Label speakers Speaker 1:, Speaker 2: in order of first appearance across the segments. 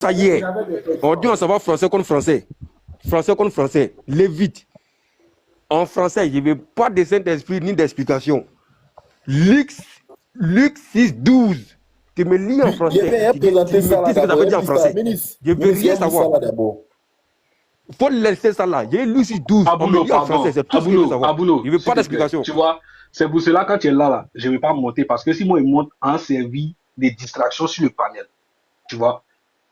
Speaker 1: Ça y est. On dit on s'en va français contre français. Français contre français. Lévite. En français, je ne veux pas de Saint-Esprit ni d'explication. Luc 6, 12. Tu me lis en français. Tu me dis ce que ça veut dire en français. Je ne veux rien savoir. Il faut laisser ça là. J'ai lu 6, 12. On me dit en français. C'est tout ce que je veux savoir. Je ne veux pas d'explication.
Speaker 2: Tu vois, c'est pour cela quand tu es là, je ne vais pas monter. Parce que si moi, il monte en servi des distractions sur le panel. Tu vois,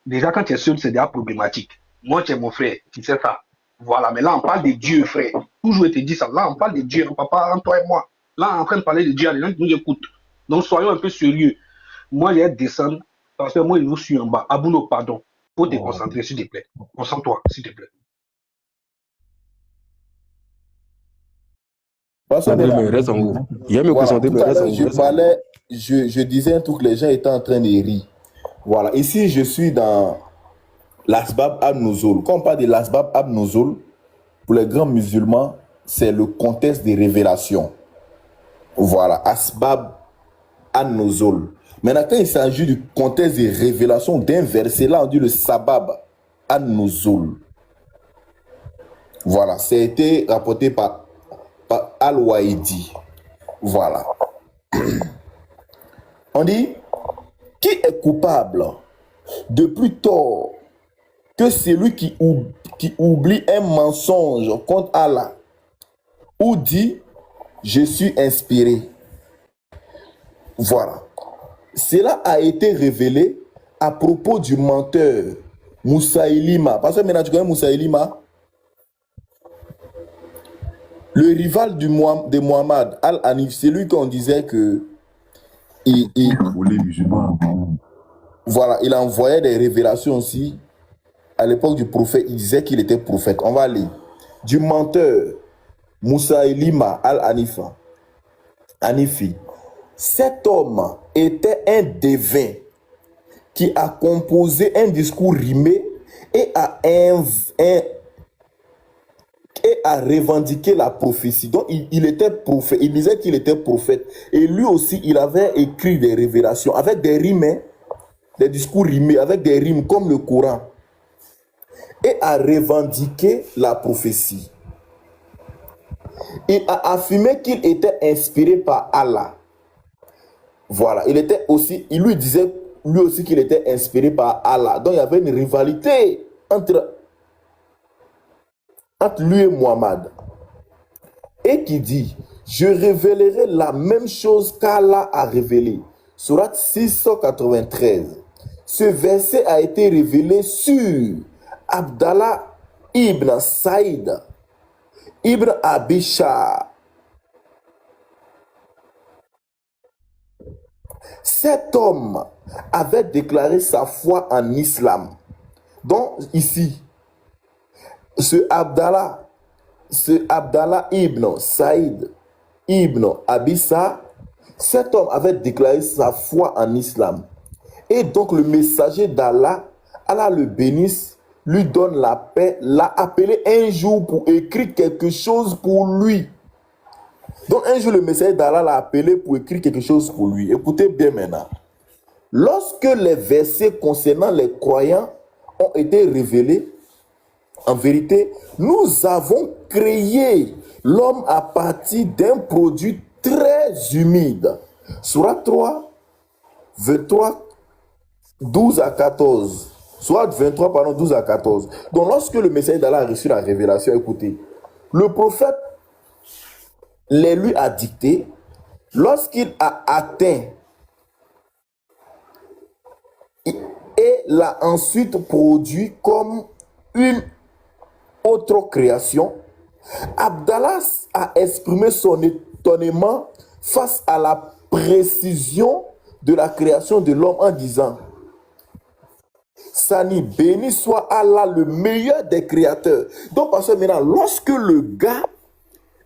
Speaker 2: déjà quand tu es seul, c'est déjà problématique. Moi, tu es mon frère. Tu sais ça. Voilà, mais là, on parle de Dieu, frère. Toujours été dit ça. Là, on parle de Dieu, papa, entre toi et moi. Là, on est en train de parler de Dieu, les gens qui nous écoutent. Donc, soyons un peu sérieux. Moi, je vais descendre parce que moi, je suis en bas. Aboulo, pardon. Faut te concentrer, s'il te plaît. Concentre-toi, s'il te plaît.
Speaker 1: Reste en haut. Il me concentrer, mais reste en haut.
Speaker 3: Je disais un truc, les gens étaient en train de rire. Voilà, ici, je suis dans l'Asbab Ab-Nuzul. Quand on parle de l'Asbab Ab-Nuzul, pour les grands musulmans, c'est le contexte des révélations. Voilà, Asbab Ab-Nuzul. Maintenant, quand il s'agit du contexte des révélations d'un verset, là, on dit le Sabab Ab-Nuzul. Voilà, ça a été rapporté par Al-Wahidi. Voilà. On dit, qui est coupable de plus tort que celui qui oublie un mensonge contre Allah ou dit, je suis inspiré. Voilà. Cela a été révélé à propos du menteur Moussaïlima. Parce que maintenant tu connais Moussaïlima, le rival de Muhammad Al-Hanif, c'est lui qu'on disait que voilà, il envoyait des révélations aussi. À l'époque du prophète, il disait qu'il était prophète. On va aller du menteur Moussaïlima Hanifi. Cet homme était un devin qui a composé un discours rimé et a revendiqué la prophétie. Donc, il était prophète. Il disait qu'il était prophète. Et lui aussi, il avait écrit des révélations avec des rimes, des discours rimés, avec des rimes comme le Coran. Et a revendiqué la prophétie. Il a affirmé qu'il était inspiré par Allah. Voilà. Il lui disait lui aussi qu'il était inspiré par Allah. Donc, il y avait une rivalité entre lui et Muhammad, et qui dit, je révélerai la même chose qu'Allah a révélé. Sourate 693. Ce verset a été révélé sur Abdallah ibn Saïd ibn Abishar. Cet homme avait déclaré sa foi en islam. Donc ici, ce Abdallah ibn Saïd ibn Abissa, cet homme avait déclaré sa foi en islam. Et donc le messager d'Allah, Allah le bénisse, lui donne la paix, l'a appelé un jour pour écrire quelque chose pour lui. Donc un jour le messager d'Allah l'a appelé pour écrire quelque chose pour lui. Écoutez bien maintenant. Lorsque les versets concernant les croyants ont été révélés, en vérité, nous avons créé l'homme à partir d'un produit très humide. Sourate 3, 23, 12 à 14. Sourate 23, pardon, 12 à 14. Donc, lorsque le messager d'Allah a reçu la révélation, écoutez, le prophète les lui a dicté, lorsqu'il a atteint et l'a ensuite produit comme une autre création, Abdallah a exprimé son étonnement face à la précision de la création de l'homme en disant, Sani, béni soit Allah, le meilleur des créateurs. Donc, parce que maintenant,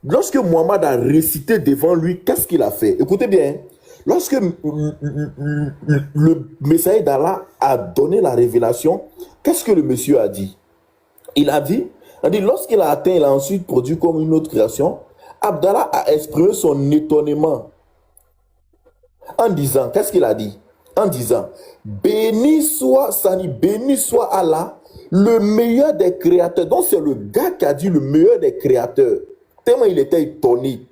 Speaker 3: lorsque Muhammad a récité devant lui, qu'est-ce qu'il a fait? Écoutez bien, lorsque le messager d'Allah a donné la révélation, qu'est-ce que le monsieur a dit? Il a dit, lorsqu'il a atteint, il a ensuite produit comme une autre création. Abdallah a exprimé son étonnement en disant, qu'est-ce qu'il a dit? en disant, béni soit Allah, le meilleur des créateurs. Donc c'est le gars qui a dit le meilleur des créateurs. Tellement il était étonné.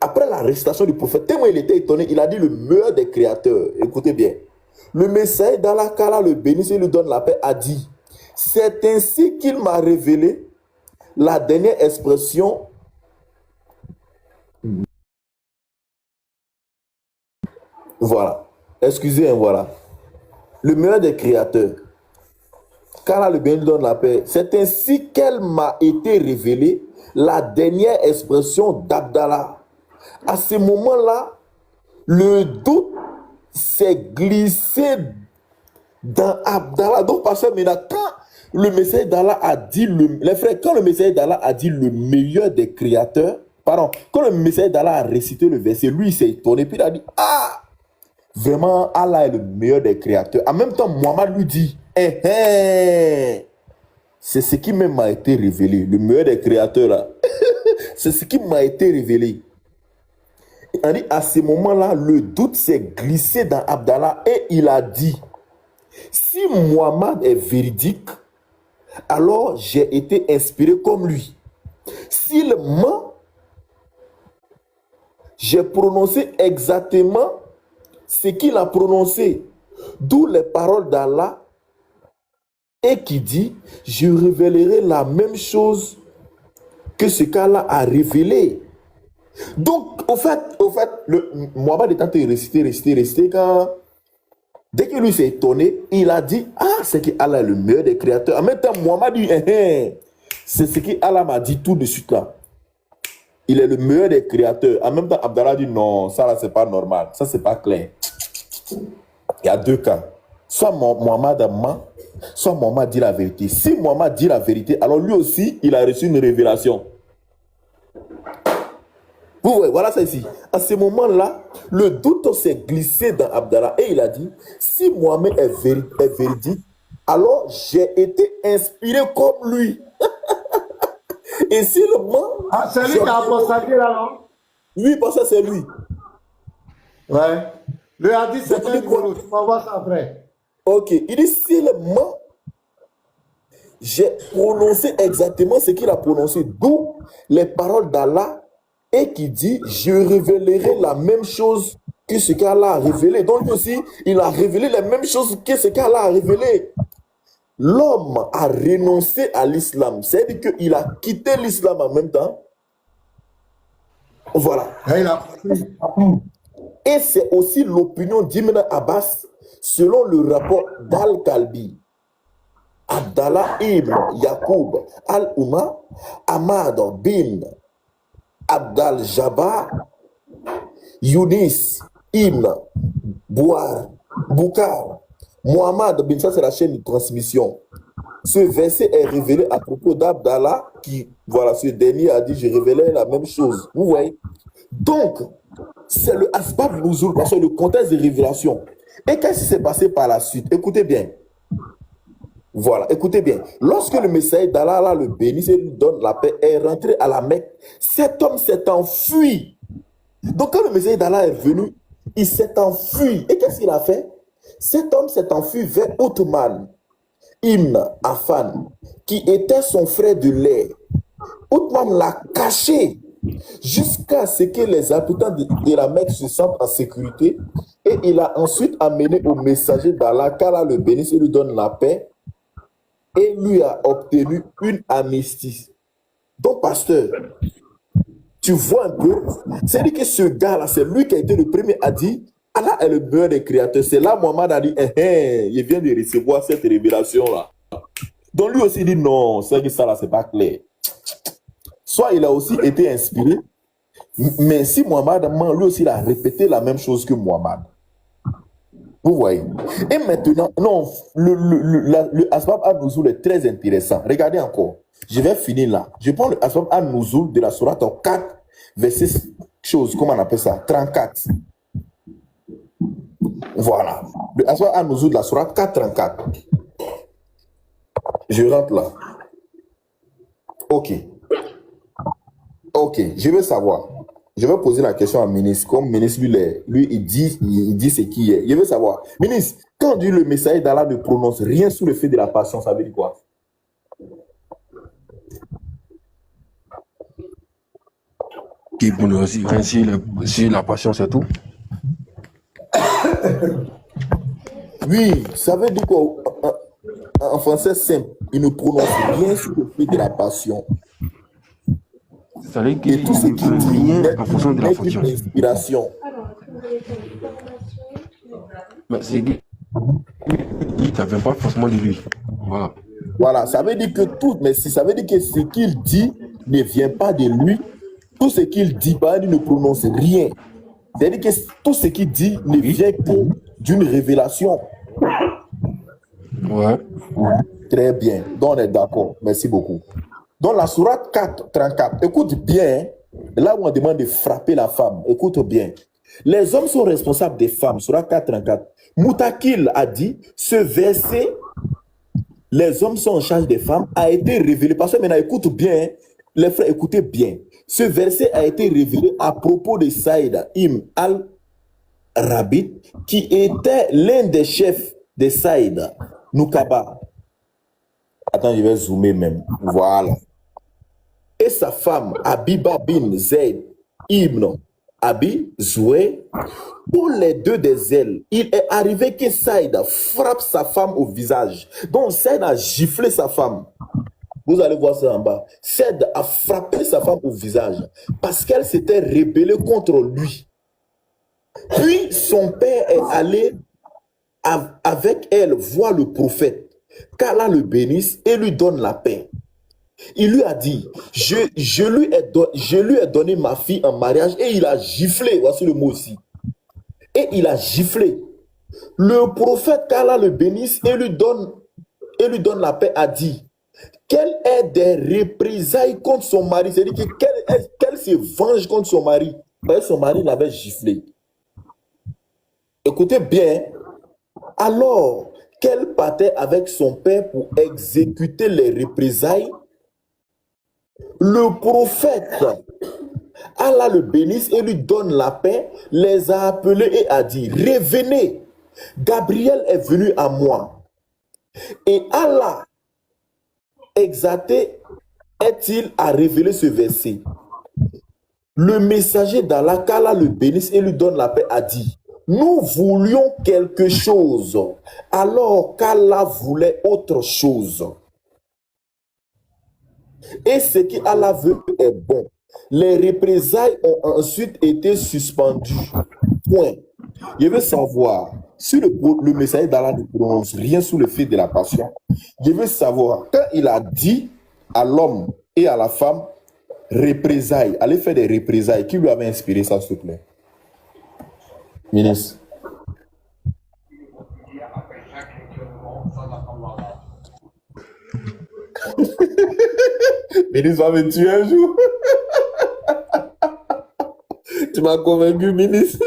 Speaker 3: Après la récitation du prophète, tellement il était étonné, il a dit le meilleur des créateurs. Écoutez bien. Le messager d'Allah, qu'Allah le bénisse et lui donne la paix, a dit, c'est ainsi qu'il m'a révélé la dernière expression. Voilà. Excusez, voilà. Le meilleur des créateurs. Qu'Allah le bénisse lui donne la paix. C'est ainsi qu'elle m'a été révélée la dernière expression d'Abdallah. À ce moment-là, le doute s'est glissé dans Abdallah. Donc, parce que maintenant, quand le messager d'Allah a dit, les frères, quand le messager d'Allah a dit le meilleur des créateurs, pardon, quand le messager d'Allah a récité le verset, lui, il s'est étonné, puis il a dit, ah, vraiment, Allah est le meilleur des créateurs. En même temps, Mohammed lui dit, c'est ce qui même m'a été révélé, le meilleur des créateurs, là. C'est ce qui m'a été révélé. On dit, à ce moment-là, le doute s'est glissé dans Abdallah et il a dit, si Muhammad est véridique, alors j'ai été inspiré comme lui. S'il ment, j'ai prononcé exactement ce qu'il a prononcé. D'où les paroles d'Allah et qui dit, je révélerai la même chose que ce qu'Allah a révélé. Donc, au fait, Mohammed est en train de réciter, quand, dès que lui s'est étonné, il a dit, ah, c'est que Allah est le meilleur des créateurs. En même temps, Mohammed dit, c'est ce que Allah m'a dit tout de suite là. Il est le meilleur des créateurs. En même temps, Abdallah dit, non, ça là, c'est pas normal. Ça, c'est pas clair. Il y a deux cas. Soit Mohammed ment, soit Mohammed dit la vérité. Si Mohammed dit la vérité, alors lui aussi, il a reçu une révélation. Vous voyez, voilà ça ici. À ce moment-là, le doute s'est glissé dans Abdallah et il a dit, si Mohammed est véridique, alors j'ai été inspiré comme lui. Et si le ment...
Speaker 4: Ah, c'est lui qui a apostaté là, non?
Speaker 3: Oui, parce que c'est lui.
Speaker 4: Ouais. Le hadith, c'est un numéro. Tu vas voir ça après.
Speaker 3: Ok. Il dit, si le ment, j'ai prononcé exactement ce qu'il a prononcé. D'où les paroles d'Allah et qui dit, je révélerai la même chose que ce qu'Allah a révélé. Donc lui aussi, il a révélé les mêmes choses que ce qu'Allah a révélé. L'homme a renoncé à l'islam. C'est-à-dire qu'il a quitté l'islam en même temps. Voilà. Et c'est aussi l'opinion d'Ibn Abbas selon le rapport d'Al-Kalbi. Abdallah ibn Yaqub al-Umma, Ahmad bin Abdal Jabbar, Younis ibn Boukar, Muhammad bin, ça c'est la chaîne de transmission. Ce verset est révélé à propos d'Abdallah qui, voilà, ce dernier a dit, je révélais la même chose. Vous voyez? Donc, c'est le asbab nuzul, parce que le contexte de révélation. Et qu'est-ce qui s'est passé par la suite? Écoutez bien. Voilà, écoutez bien. Lorsque le messager d'Allah le bénisse et lui donne la paix, est rentré à la Mecque, cet homme s'est enfui. Donc quand le messager d'Allah est venu, il s'est enfui. Et qu'est-ce qu'il a fait? Cet homme s'est enfui vers Othman ibn Affan, qui était son frère de lait. Othman l'a caché jusqu'à ce que les habitants de la Mecque se sentent en sécurité. Et il a ensuite amené au messager d'Allah, qu'Allah le bénisse et lui donne la paix, et lui a obtenu une amnistie. Donc, pasteur, tu vois un peu, c'est-à-dire que ce gars-là, c'est lui qui a été le premier à dire, Allah est le meilleur des créateurs. C'est là Mohammed a dit, il vient de recevoir cette révélation-là. Donc lui aussi dit, non, c'est que ça là, c'est pas clair. Soit il a aussi été inspiré, mais si Mohammed ment, lui aussi il a répété la même chose que Mohammed. Vous voyez. Et maintenant, non, le Asbab al-Nuzul est très intéressant. Regardez encore. Je vais finir là. Je prends le Asbab al-Nuzul de la Sourate 4, verset chose, comment on appelle ça? 34. Voilà. Le Asbab al-Nuzul de la Sourate 4, 34. Je rentre là. Ok. Ok, je veux savoir. Je vais poser la question à ministre. Comme ministre, lui il dit ce qui est. Je veux savoir. Ministre, quand on dit le messager d'Allah ne prononce rien sous le fait de la passion, ça veut dire quoi?
Speaker 1: Qui prononce rien sur la passion, c'est tout.
Speaker 3: Oui, ça veut dire quoi? En français simple, il ne prononce rien sur le fait de la passion.
Speaker 1: Ça veut dire
Speaker 3: Et tout ce
Speaker 1: qu'il
Speaker 3: qu'il
Speaker 1: ne
Speaker 3: dit
Speaker 1: rien
Speaker 3: n'est
Speaker 1: en fonction de la
Speaker 3: qu'une
Speaker 1: fonction.
Speaker 3: inspiration.
Speaker 1: Mais c'est que ça ne vient pas forcément de lui. Voilà.
Speaker 3: Voilà, ça veut dire que tout, mais si ça veut dire que ce qu'il dit ne vient pas de lui, tout ce qu'il dit, il ne prononce rien. C'est-à-dire que tout ce qu'il dit ne vient que d'une révélation.
Speaker 1: Ouais.
Speaker 3: Très bien, donc on est d'accord. Merci beaucoup. Dans la sourate 4, 34, écoute bien, là où on demande de frapper la femme, écoute bien. Les hommes sont responsables des femmes, sourate 4, 34. Moutakil a dit, ce verset, les hommes sont en charge des femmes, a été révélé. Parce que maintenant, écoute bien, les frères, écoutez bien. Ce verset a été révélé à propos de Saïd Ibn al-Rabit, qui était l'un des chefs de Saïd, Noukaba. Attends, je vais zoomer même. Voilà. Et sa femme, Abiba bin Zayd Ibn Abi Zoué, pour les deux des ailes, il est arrivé que Saïd frappe sa femme au visage. Donc Saïd a giflé sa femme. Vous allez voir ça en bas. Saïd a frappé sa femme au visage parce qu'elle s'était rébellée contre lui. Puis son père est allé avec elle voir le prophète, qu'Allah le bénisse et lui donne la paix. Il lui a dit, je lui ai donné ma fille en mariage et il a giflé. Voici le mot aussi. Et il a giflé. Le prophète, qu'Allah le bénisse et lui donne la paix, a dit, qu'elle ait des représailles contre son mari. C'est-à-dire qu'elle se venge contre son mari. Parce que son mari l'avait giflé. Écoutez bien. Alors qu'elle partait avec son père pour exécuter les représailles, le prophète, Allah le bénisse et lui donne la paix, les a appelés et a dit, revenez, Gabriel est venu à moi. Et Allah, exalté est-il à révéler ce verset. Le messager d'Allah, qu'Allah le bénisse et lui donne la paix, a dit, nous voulions quelque chose, alors qu'Allah voulait autre chose. Et ce qu'Allah veut est bon. Les représailles ont ensuite été suspendues. Point. Je veux savoir, si le messager d'Allah ne prononce rien sous le fait de la passion, je veux savoir, quand il a dit à l'homme et à la femme, représailles, allez faire des représailles, qui lui avait inspiré ça, s'il te plaît? Ministre. Ministre va me tuer un jour. Tu m'as convaincu, ministre.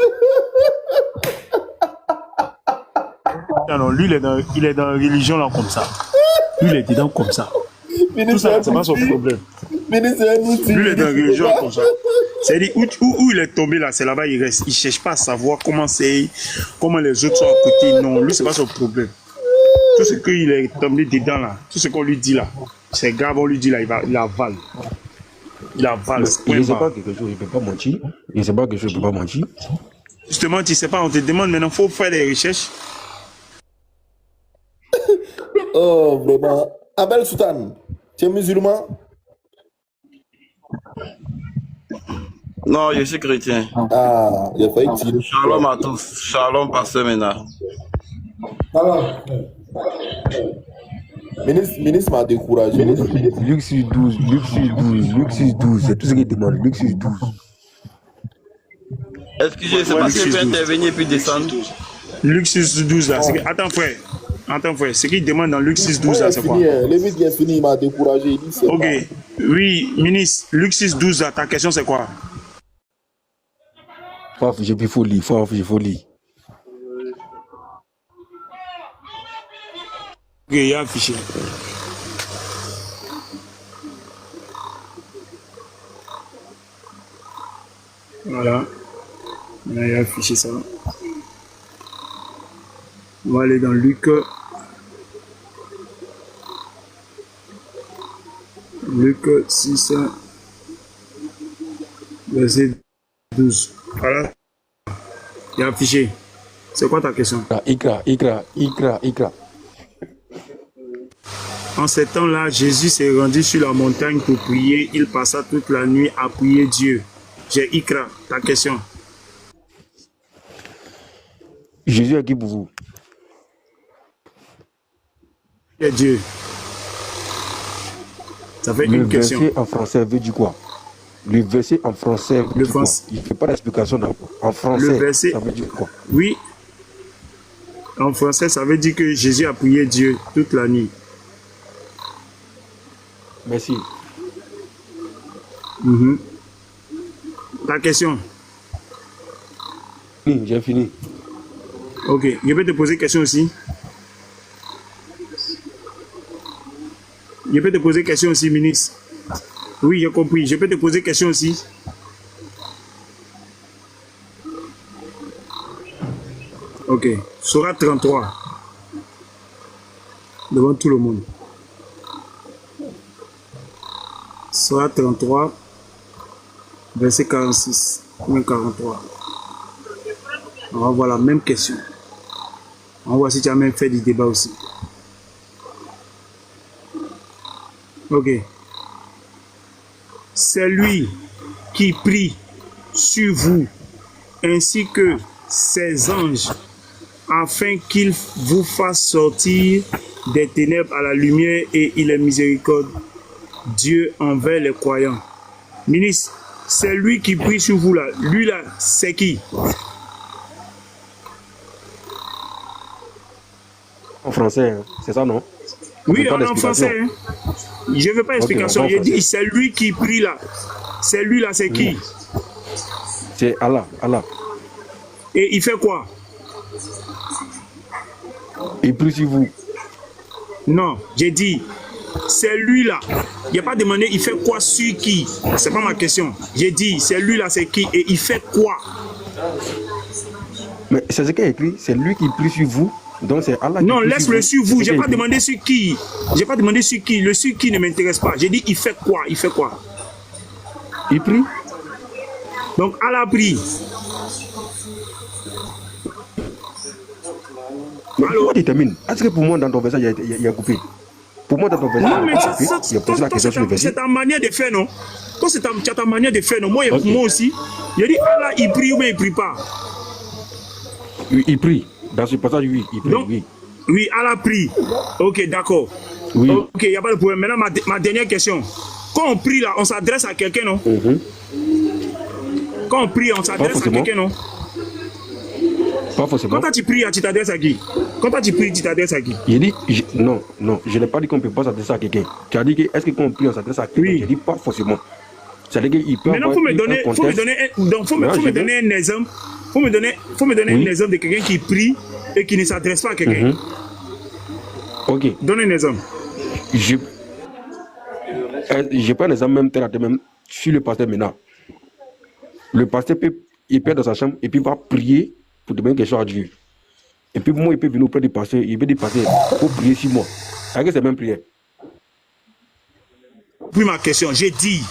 Speaker 5: Non, lui, il est dans la religion là comme ça. Lui, il est dedans comme ça.
Speaker 3: Ministre,
Speaker 5: tout ça, c'est pas son problème.
Speaker 3: Ministre,
Speaker 5: lui, il est dans la religion comme ça. C'est-à-dire, où il est tombé là, c'est là-bas, il reste. Il ne cherche pas à savoir comment les autres sont à côté. Non, lui, c'est pas son problème. Tout ce qu'il est tombé dedans là, tout ce qu'on lui dit là, c'est grave, on lui dit là, il avale. Il avale.
Speaker 1: Il ne sait pas quelque chose, il ne peut pas mentir. Il ne sait pas quelque chose, il ne peut pas mentir.
Speaker 5: Justement, tu ne sais pas, on te demande maintenant, il faut faire des recherches.
Speaker 3: Oh, vraiment. Abel Sultan, tu es musulman?
Speaker 6: Non, je suis chrétien.
Speaker 3: Ah, il a failli tirer.
Speaker 6: Shalom à tous. Shalom, pasteur Ménard.
Speaker 4: Alors,
Speaker 3: Ministre m'a découragé.
Speaker 1: Luxus 12, c'est tout ce qu'il demande. Luxus 12.
Speaker 6: Excusez, c'est parce que je peux intervenir puis descendre.
Speaker 5: Luxus 12 là, attends frère, ce qu'il demande dans Luxus 12 là, c'est quoi?
Speaker 3: Le vide qui est fini, il m'a découragé. Il dit,
Speaker 5: ok, oui, ministre, Luxus 12 là, ta question c'est quoi?
Speaker 1: Il faut lire.
Speaker 5: Ok, il y a un fichier. Voilà. Là, il a affiché ça. On va aller dans Luc. Luc 6, verset 12. Voilà. Il a affiché. C'est quoi ta question?
Speaker 1: Ikra.
Speaker 5: En ces temps-là, Jésus s'est rendu sur la montagne pour prier. Il passa toute la nuit à prier Dieu. J'ai Ikra, ta question.
Speaker 1: Jésus est qui pour vous?
Speaker 5: Et Dieu. Ça fait
Speaker 1: Le
Speaker 5: une question.
Speaker 1: verset en français veut dire quoi? Le verset en français veut
Speaker 5: Le
Speaker 1: dire quoi?
Speaker 5: français.
Speaker 1: Il ne fait pas d'explication en français.
Speaker 5: Le verset.
Speaker 1: Ça veut dire quoi?
Speaker 5: Oui. En français, ça veut dire que Jésus a prié Dieu toute la nuit.
Speaker 1: Merci.
Speaker 5: Ta question.
Speaker 1: Oui, j'ai fini.
Speaker 5: Ok. Je peux te poser une question aussi. Je peux te poser une question aussi, ministre. Oui, j'ai compris. Je peux te poser une question aussi. Ok. Sourate 33. Devant tout le monde. Sourate 33, verset 46, ou 43. On va voir la même question. On va voir si tu as même fait du débat aussi. Ok. C'est lui qui prie sur vous, ainsi que ses anges, afin qu'il vous fasse sortir des ténèbres à la lumière, et il est miséricordieux Dieu envers les croyants. Ministre, c'est lui qui prie sur vous là. Lui là, c'est qui?
Speaker 1: En français, hein. C'est ça, non?
Speaker 5: Oui,
Speaker 1: pas
Speaker 5: en français. Hein. Je ne veux pas d'explication.
Speaker 1: Ok,
Speaker 5: Je dis, c'est lui qui prie là. C'est lui là, c'est qui?
Speaker 1: C'est Allah.
Speaker 5: Et il fait quoi?
Speaker 1: Il prie sur vous.
Speaker 5: Non, j'ai dit, c'est lui là. Il n'y a pas demandé, il fait quoi sur qui? C'est pas ma question. J'ai dit, c'est lui là, c'est qui? Et il fait quoi?
Speaker 1: Mais c'est ce qu'il a écrit. C'est lui qui prie sur vous. Donc c'est Allah qui
Speaker 5: Non,
Speaker 1: prie
Speaker 5: laisse-le sur vous.
Speaker 1: C'est ce
Speaker 5: J'ai
Speaker 1: qu'il a
Speaker 5: pas
Speaker 1: écrit.
Speaker 5: demandé sur qui. J'ai pas demandé sur qui. Le sur qui ne m'intéresse pas. J'ai dit, il fait quoi? Il fait quoi?
Speaker 1: Il prie.
Speaker 5: Donc, Allah prie.
Speaker 1: Mais
Speaker 5: Allô?
Speaker 1: pourquoi tu termines? Est-ce que pour moi, dans ton verset, il y a coupé? Pour moi, dans ton verset,
Speaker 5: Non, mais
Speaker 1: il y a coupé. Il y a posé la question sur le verset.
Speaker 5: c'est ta manière de faire, non? Toi, c'est ta manière de faire, non? Moi,
Speaker 1: Ok.
Speaker 5: moi aussi. J'ai dit, Allah, il prie ou bien il prie pas?
Speaker 1: Il prie. Dans ce passage, oui, il prie.
Speaker 5: Donc,
Speaker 1: Oui.
Speaker 5: oui, Allah prie. Ok, d'accord.
Speaker 1: Oui.
Speaker 5: Ok, il n'y a pas de problème. Maintenant, ma dernière question. Quand on prie là, on s'adresse à quelqu'un, non? Quand on prie, on s'adresse à
Speaker 1: forcément.
Speaker 5: quelqu'un, non?
Speaker 1: Pas forcément.
Speaker 5: Quand tu pries, tu t'adresses à qui? Quand tu pries, tu t'adresses à qui?
Speaker 1: J'ai dit, non, je n'ai pas dit qu'on ne peut pas s'adresser à quelqu'un. Tu as dit que est-ce que quand on prie, on s'adresse à quelqu'un?
Speaker 5: Oui.
Speaker 1: J'ai dit pas forcément. C'est-à-dire qu'il peut
Speaker 5: Maintenant,
Speaker 1: avoir
Speaker 5: faut me
Speaker 1: un
Speaker 5: donner un exemple. Faut me donner
Speaker 1: Oui.
Speaker 5: un exemple de quelqu'un qui prie et qui ne s'adresse pas à quelqu'un.
Speaker 1: Ok.
Speaker 5: Donne un exemple.
Speaker 1: Je prends un exemple même terre à terre, même sur le pasteur maintenant. Le pasteur il peut être dans sa chambre et puis il va prier pour demander quelque chose à Dieu. Et puis moi, il peut venir auprès du pasteur, il peut dire pasteur, pour prier sur moi. C'est la même prière.
Speaker 5: Puis ma question, j'ai dit,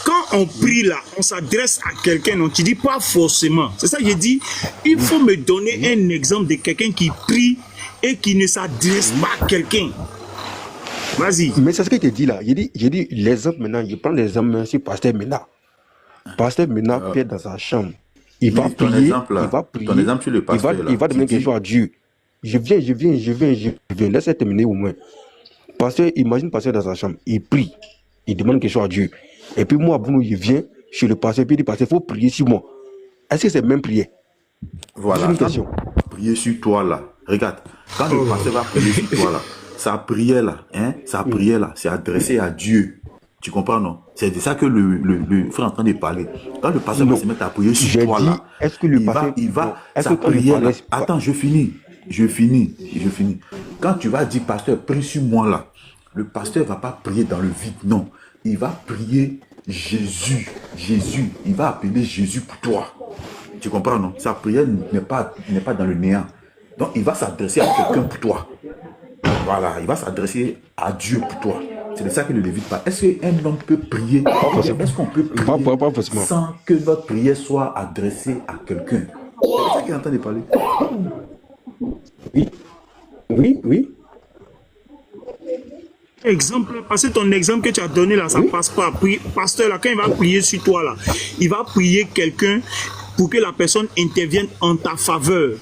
Speaker 5: quand on prie là, on s'adresse à quelqu'un, non, tu dis pas forcément. C'est ça que j'ai dit, il faut me donner un exemple de quelqu'un qui prie et qui ne s'adresse pas à quelqu'un. Vas-y.
Speaker 1: Mais c'est ce que je te dis là. J'ai dit l'exemple maintenant, je prends l'exemple sur pasteur Mena. Pasteur Mena peut être dans sa chambre. Il va
Speaker 3: ton
Speaker 1: prier,
Speaker 3: exemple, là,
Speaker 1: il va prier,
Speaker 3: ton exemple sur le pasteur,
Speaker 1: il va
Speaker 3: là,
Speaker 1: demander
Speaker 3: tu
Speaker 1: quelque
Speaker 3: dis-
Speaker 1: chose à Dieu. Je viens. Laisse terminer au moins. Pasteur, imagine pasteur dans sa chambre, il prie, il demande quelque chose à Dieu. Et puis moi, Bruno, je viens chez le pasteur, puis il dit, pasteur, il faut prier sur moi. Est-ce que c'est même prière?
Speaker 3: Voilà.
Speaker 1: C'est une
Speaker 3: Quand
Speaker 1: question.
Speaker 3: prier sur toi là, regarde, quand le pasteur va prier sur toi là, sa prière là, c'est adressé à Dieu. Tu comprends, non? C'est de ça que le frère est en train de parler. Quand le pasteur va
Speaker 1: Non.
Speaker 3: se mettre à prier sur
Speaker 1: J'ai
Speaker 3: toi
Speaker 1: dit,
Speaker 3: là,
Speaker 1: est-ce que le
Speaker 3: il va,
Speaker 1: pasteur- non. Est-ce
Speaker 3: sa
Speaker 1: que quand le
Speaker 3: prière là,
Speaker 1: pasteur-
Speaker 3: attends, je finis. Quand tu vas dire, pasteur, prie sur moi là, le pasteur va pas prier dans le vide, non. Il va prier Jésus. Jésus, il va appeler Jésus pour toi. Tu comprends, non? Sa prière n'est pas dans le néant. Donc, il va s'adresser à quelqu'un pour toi. Voilà, il va s'adresser à Dieu pour toi. C'est de ça que le Lévite parle. Est-ce qu'un homme peut prier? Est-ce qu'on peut prier
Speaker 1: Pas forcément.
Speaker 3: sans que notre prière soit adressée à quelqu'un? C'est de ça qu'il est en train de parler.
Speaker 1: Oui, oui, oui.
Speaker 5: Exemple, parce que ton exemple que tu as donné là, ça ne passe pas. Pasteur, là, quand il va prier sur toi, là, il va prier quelqu'un pour que la personne intervienne en ta faveur.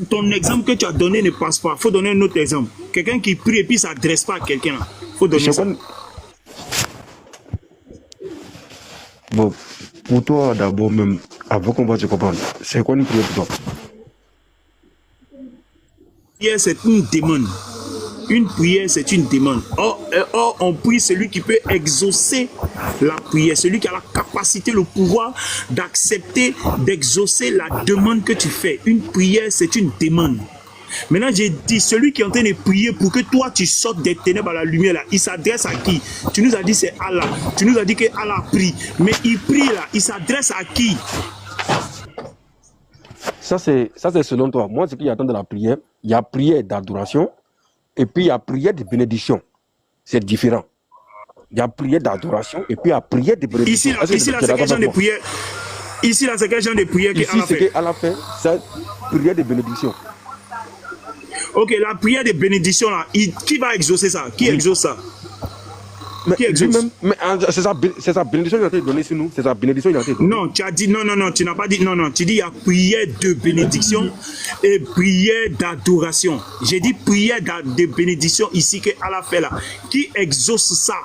Speaker 5: Ton exemple que tu as donné ne passe pas. Il faut donner un autre exemple. Quelqu'un qui prie et puis ne s'adresse pas à quelqu'un. Il faut donner ça.
Speaker 1: Bon, pour toi d'abord même, avant qu'on va te comprendre, c'est quoi une prière pour toi?
Speaker 5: Prière, c'est une demande. Une prière, c'est une demande. Or, on prie celui qui peut exaucer la prière, celui qui a la capacité, le pouvoir d'accepter, d'exaucer la demande que tu fais. Une prière, c'est une demande. Maintenant, j'ai dit, celui qui est en train de prier pour que toi, tu sortes des ténèbres à la lumière, là, il s'adresse à qui? Tu nous as dit c'est Allah. Tu nous as dit que Allah prie. Mais il prie là, il s'adresse à qui?
Speaker 1: Ça, c'est selon toi. Moi, ce qu'il y a dans la prière, il y a prière d'adoration et puis il y a prière de bénédiction. C'est différent. Il y a prière d'adoration et puis il y a prière de bénédiction.
Speaker 5: Ici, là, c'est quel genre de prière? Ici, là, c'est quel genre de prière
Speaker 1: qu'Allah fait? C'est prière de bénédiction.
Speaker 5: Ok, la prière de bénédiction, là, qui va exaucer ça? Qui exauce ça?
Speaker 1: Mais c'est sa bénédiction qu'il a été donnée sur nous. C'est sa bénédiction qu'il a été donnée.
Speaker 5: Non, tu as dit non, tu n'as pas dit non. Tu dis il y a prière de bénédiction et prière d'adoration. J'ai dit prière de bénédiction ici que Allah fait là. Qui exauce ça?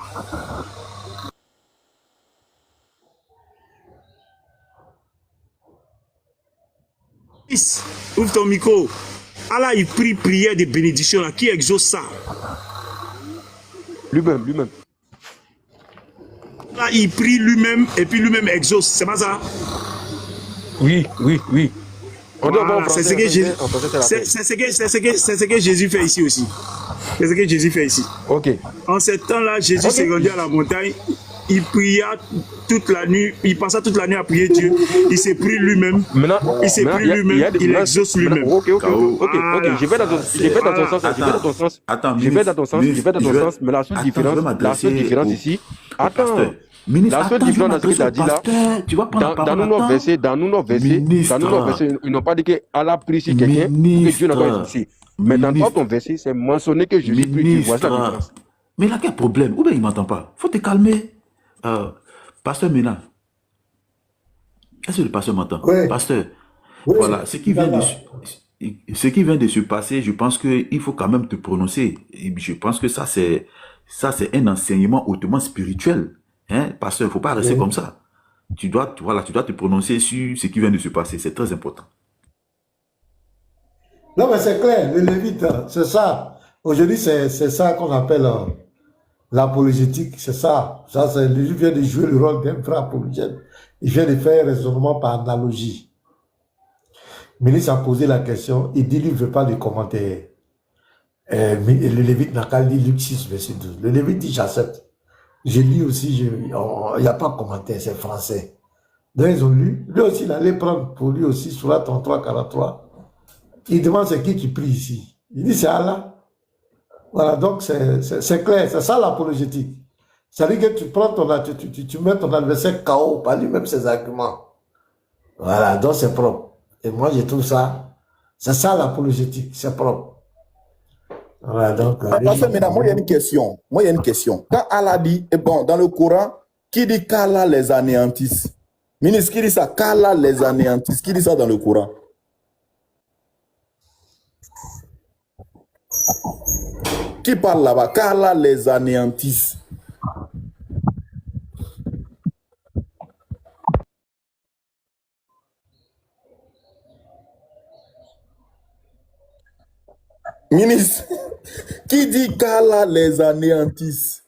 Speaker 5: Ouvre ton micro. Allah, il prie prière de bénédiction là. Qui exauce ça?
Speaker 1: Lui-même.
Speaker 5: Là, il prie lui-même et puis lui-même exauce. C'est pas ça?
Speaker 1: Oui.
Speaker 5: Voilà, c'est ce que Jésus fait ici aussi. C'est ce que Jésus fait ici.
Speaker 1: Ok.
Speaker 5: En ce temps-là, Jésus s'est rendu à la montagne. Il pria toute la nuit. Il passa toute la nuit à prier Dieu. Il s'est pris lui-même. Il s'est pris lui-même. Il exauce lui-même.
Speaker 1: Ok. Je vais dans ton sens. Je vais dans ton sens. Mais la seule différence ici. Attends. La seule différence dans ce que tu as dit là, dans nos versets, ils n'ont pas dit qu'Allah prie sur quelqu'un, que Dieu n'a pas exaucé. Mais dans toi, ton verset, c'est mentionné que Jésus prie. Voici la différence.
Speaker 3: Mais là, quel problème? Ou bien il ne m'entend pas? Faut te calmer. Pasteur Mena. Est-ce que le pasteur m'entend? Oui. Pasteur, oui, voilà, ce qui vient de se passer, je pense qu'il faut quand même te prononcer. Et je pense que ça, c'est un enseignement hautement spirituel. Hein? Pasteur, il ne faut pas rester comme ça. Tu dois te prononcer sur ce qui vient de se passer. C'est très important.
Speaker 4: Non, mais c'est clair, le Lévite, c'est ça. Aujourd'hui, c'est ça qu'on appelle l'apologétique, c'est ça. Lui vient de jouer le rôle d'un vrai apologète. Il vient de faire un raisonnement par analogie. Ministre a posé la question, il dit lui ne veut pas de commentaires. Le Lévite n'a qu'à lire Luc 6, verset 12. Le Lévite dit j'accepte. J'ai lu aussi, il n'y a pas de commentaire, c'est français. Donc ils ont lu. Lui aussi, il allait prendre pour lui aussi, sur la 33, 43. Il demande c'est qui prie ici. Il dit c'est Allah. Voilà, donc c'est clair, c'est ça l'apologétique. C'est-à-dire que tu prends tu mets ton adversaire KO par lui-même ses arguments. Voilà, donc c'est propre. Et moi, je trouve ça, c'est ça l'apologétique, c'est propre. Voilà, donc.
Speaker 3: Maintenant, moi, il y a une question. Quand Allah dit, dans le Coran, qui dit qu'Allah les anéantisse? Ministre, qui dit ça? Qu'Allah les anéantisse. Qui dit ça dans le Coran? Qui parle là-bas? Qu'Allah les anéantisse. Ministre, qui dit qu'Allah les anéantisse?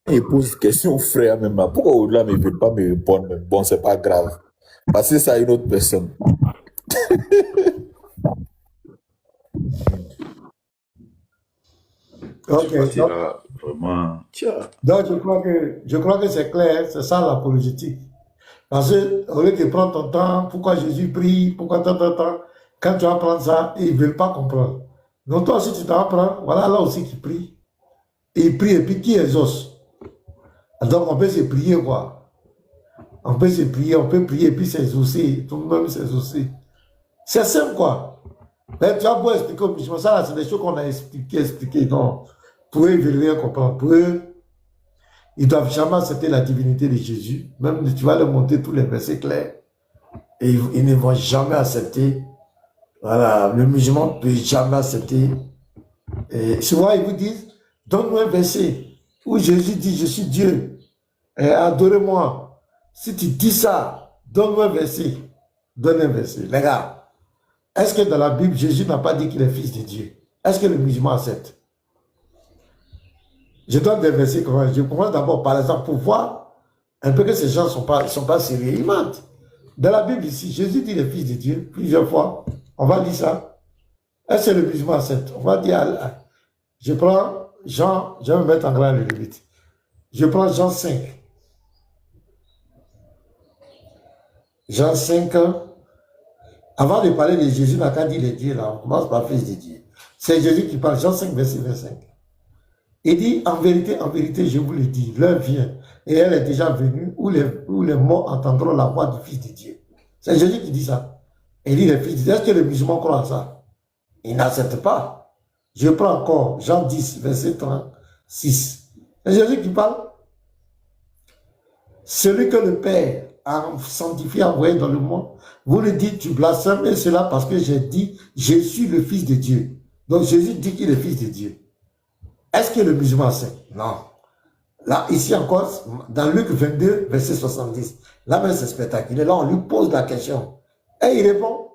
Speaker 3: Il pose question, frère, même là. Pourquoi au-delà ne veut pas me répondre? Mais bon, c'est pas grave. Parce que c'est à une autre personne.
Speaker 4: Ok. Donc,
Speaker 3: Là, vraiment. Tiens.
Speaker 4: donc je crois que c'est clair, c'est ça l'apologétique. Parce que au lieu de prendre ton temps, pourquoi Jésus prie, pourquoi tant, quand tu vas prendre ça, ils ne veulent pas comprendre. Donc toi aussi tu t'en prends, voilà là aussi qui prie. Et il prie et puis qui exauce. Donc on peut se prier quoi. On peut se prier, on peut prier et puis s'exaucer, tout le monde s'exaucer. C'est simple quoi. Mais tu as beau expliquer aux musulmans, ça là c'est des choses qu'on a expliqué. Non. Pour eux, ils ne veulent rien comprendre. Pour eux, ils ne doivent jamais accepter la divinité de Jésus. Même tu vas leur montrer tous les versets clairs. Et ils ne vont jamais accepter. Voilà, le musulman ne peut jamais accepter. Et souvent, ils vous disent, donne-nous un verset où Jésus dit, je suis Dieu. Et adorez-moi. Si tu dis ça, donne-nous un verset. Donne un verset. Les gars, est-ce que dans la Bible, Jésus n'a pas dit qu'il est fils de Dieu? Est-ce que le musulman accepte? Je donne des versets comme ça. Je commence d'abord, par exemple, pour voir un peu que ces gens ne sont pas sérieux. Ils mentent. Dans la Bible ici, Jésus dit le fils de Dieu plusieurs fois. On va dire ça. Est-ce que le musulman accepte? On va dire, je prends Jean, je vais me mettre en grand le vite. Je prends Jean 5. Jean 5. Avant de parler de Jésus, n'a qu'à dire les dieux là. On commence par fils de Dieu. C'est Jésus qui parle. Jean 5, verset 25. Il dit, en vérité, je vous le dis, l'heure vient, et elle est déjà venue, où les morts entendront la voix du Fils de Dieu. C'est Jésus qui dit ça. Il dit, le Fils de Dieu, est-ce que les musulmans croient à ça? Ils n'acceptent pas. Je prends encore Jean 10, verset 36. C'est Jésus qui parle. Celui que le Père a sanctifié, envoyé dans le monde, vous le dites, tu blasphèmes, et cela parce que j'ai dit, je suis le Fils de Dieu. Donc Jésus dit qu'il est Fils de Dieu. Est-ce que le musulman sait? Non. Là, ici encore, dans Luc 22, verset 70, là même c'est spectaculaire. Là, on lui pose la question. Et il répond.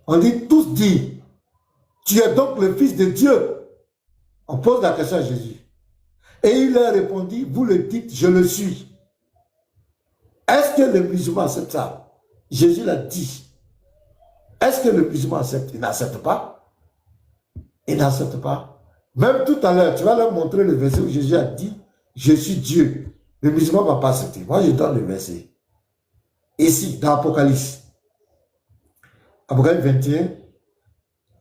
Speaker 4: On dit, tous disent, tu es donc le Fils de Dieu. On pose la question à Jésus. Et il leur répondit, vous le dites, je le suis. Est-ce que le musulman accepte ça? Jésus l'a dit. Est-ce que le musulman accepte? Il n'accepte pas. Il n'accepte pas. Même tout à l'heure, tu vas leur montrer le verset où Jésus a dit, je suis Dieu. Le musulman ne va pas accepter. Moi, je donne le verset. Ici, dans Apocalypse. Apocalypse 21,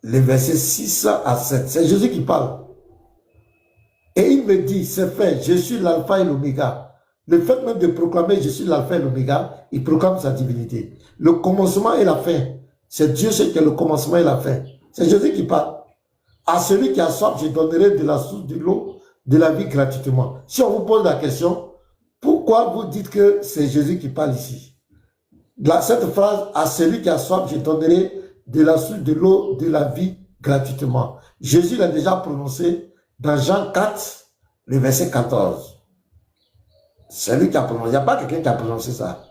Speaker 4: les versets 6 à 7. C'est Jésus qui parle. Et il me dit, c'est fait, je suis l'alpha et l'oméga. Le fait même de proclamer, je suis l'alpha et l'oméga, il proclame sa divinité. Le commencement et la fin. C'est Dieu qui est le commencement et la fin. C'est Jésus qui parle. À celui qui a soif, je donnerai de la source de l'eau de la vie gratuitement. Si on vous pose la question, pourquoi vous dites que c'est Jésus qui parle ici? Cette phrase, à celui qui a soif, je donnerai de la source de l'eau de la vie gratuitement. Jésus l'a déjà prononcé dans Jean 4, le verset 14. C'est lui qui a prononcé. Il n'y a pas quelqu'un qui a prononcé ça.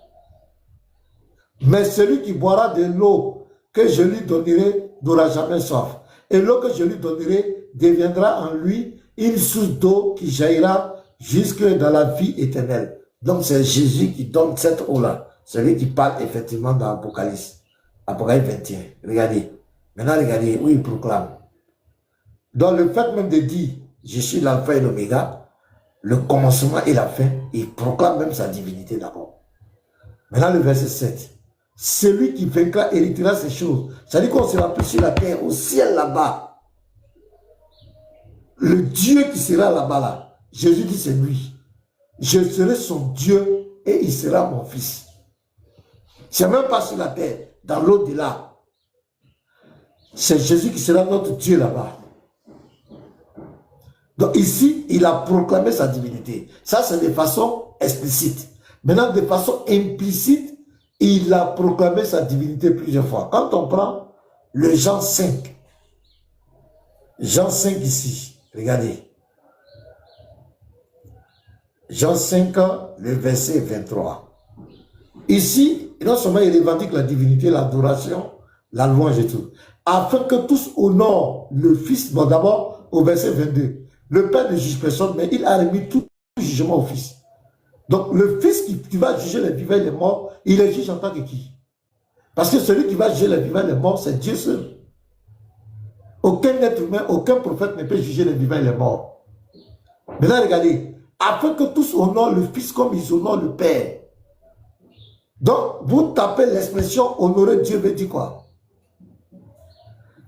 Speaker 4: Mais celui qui boira de l'eau que je lui donnerai n'aura jamais soif. Et l'eau que je lui donnerai deviendra en lui une source d'eau qui jaillira jusque dans la vie éternelle. Donc c'est Jésus qui donne cette eau-là. Celui qui parle effectivement dans l'Apocalypse. Apocalypse 21. Regardez. Maintenant regardez où il proclame. Donc le fait même de dire, je suis l'alpha et l'oméga, le commencement et la fin, il proclame même sa divinité d'abord. Maintenant le verset 7. Celui qui vaincra héritera ces choses. C'est-à-dire qu'on sera plus sur la terre, au ciel là-bas. Le Dieu qui sera là-bas, là, Jésus dit c'est lui. Je serai son Dieu et il sera mon fils. C'est même pas sur la terre, dans l'au-delà. C'est Jésus qui sera notre Dieu là-bas. Donc ici, il a proclamé sa divinité. Ça, c'est de façon explicite. Maintenant, de façon implicite, il a proclamé sa divinité plusieurs fois. Quand on prend le Jean 5, Jean 5 ici, regardez. Jean 5, le verset 23. Ici, non seulement il revendique la divinité, l'adoration, la louange et tout, afin que tous honorent le Fils. Bon, d'abord, au verset 22, Le Père ne juge personne, mais il a remis tout jugement au Fils. Donc, le Fils qui va juger les vivants et les morts, il est juge en tant que qui? Parce que celui qui va juger les vivants et les morts, c'est Dieu seul. Aucun être humain, aucun prophète ne peut juger les vivants et les morts. Maintenant, regardez, afin que tous honorent le Fils comme ils honorent le Père. Donc, vous tapez l'expression honorer Dieu veut dire quoi?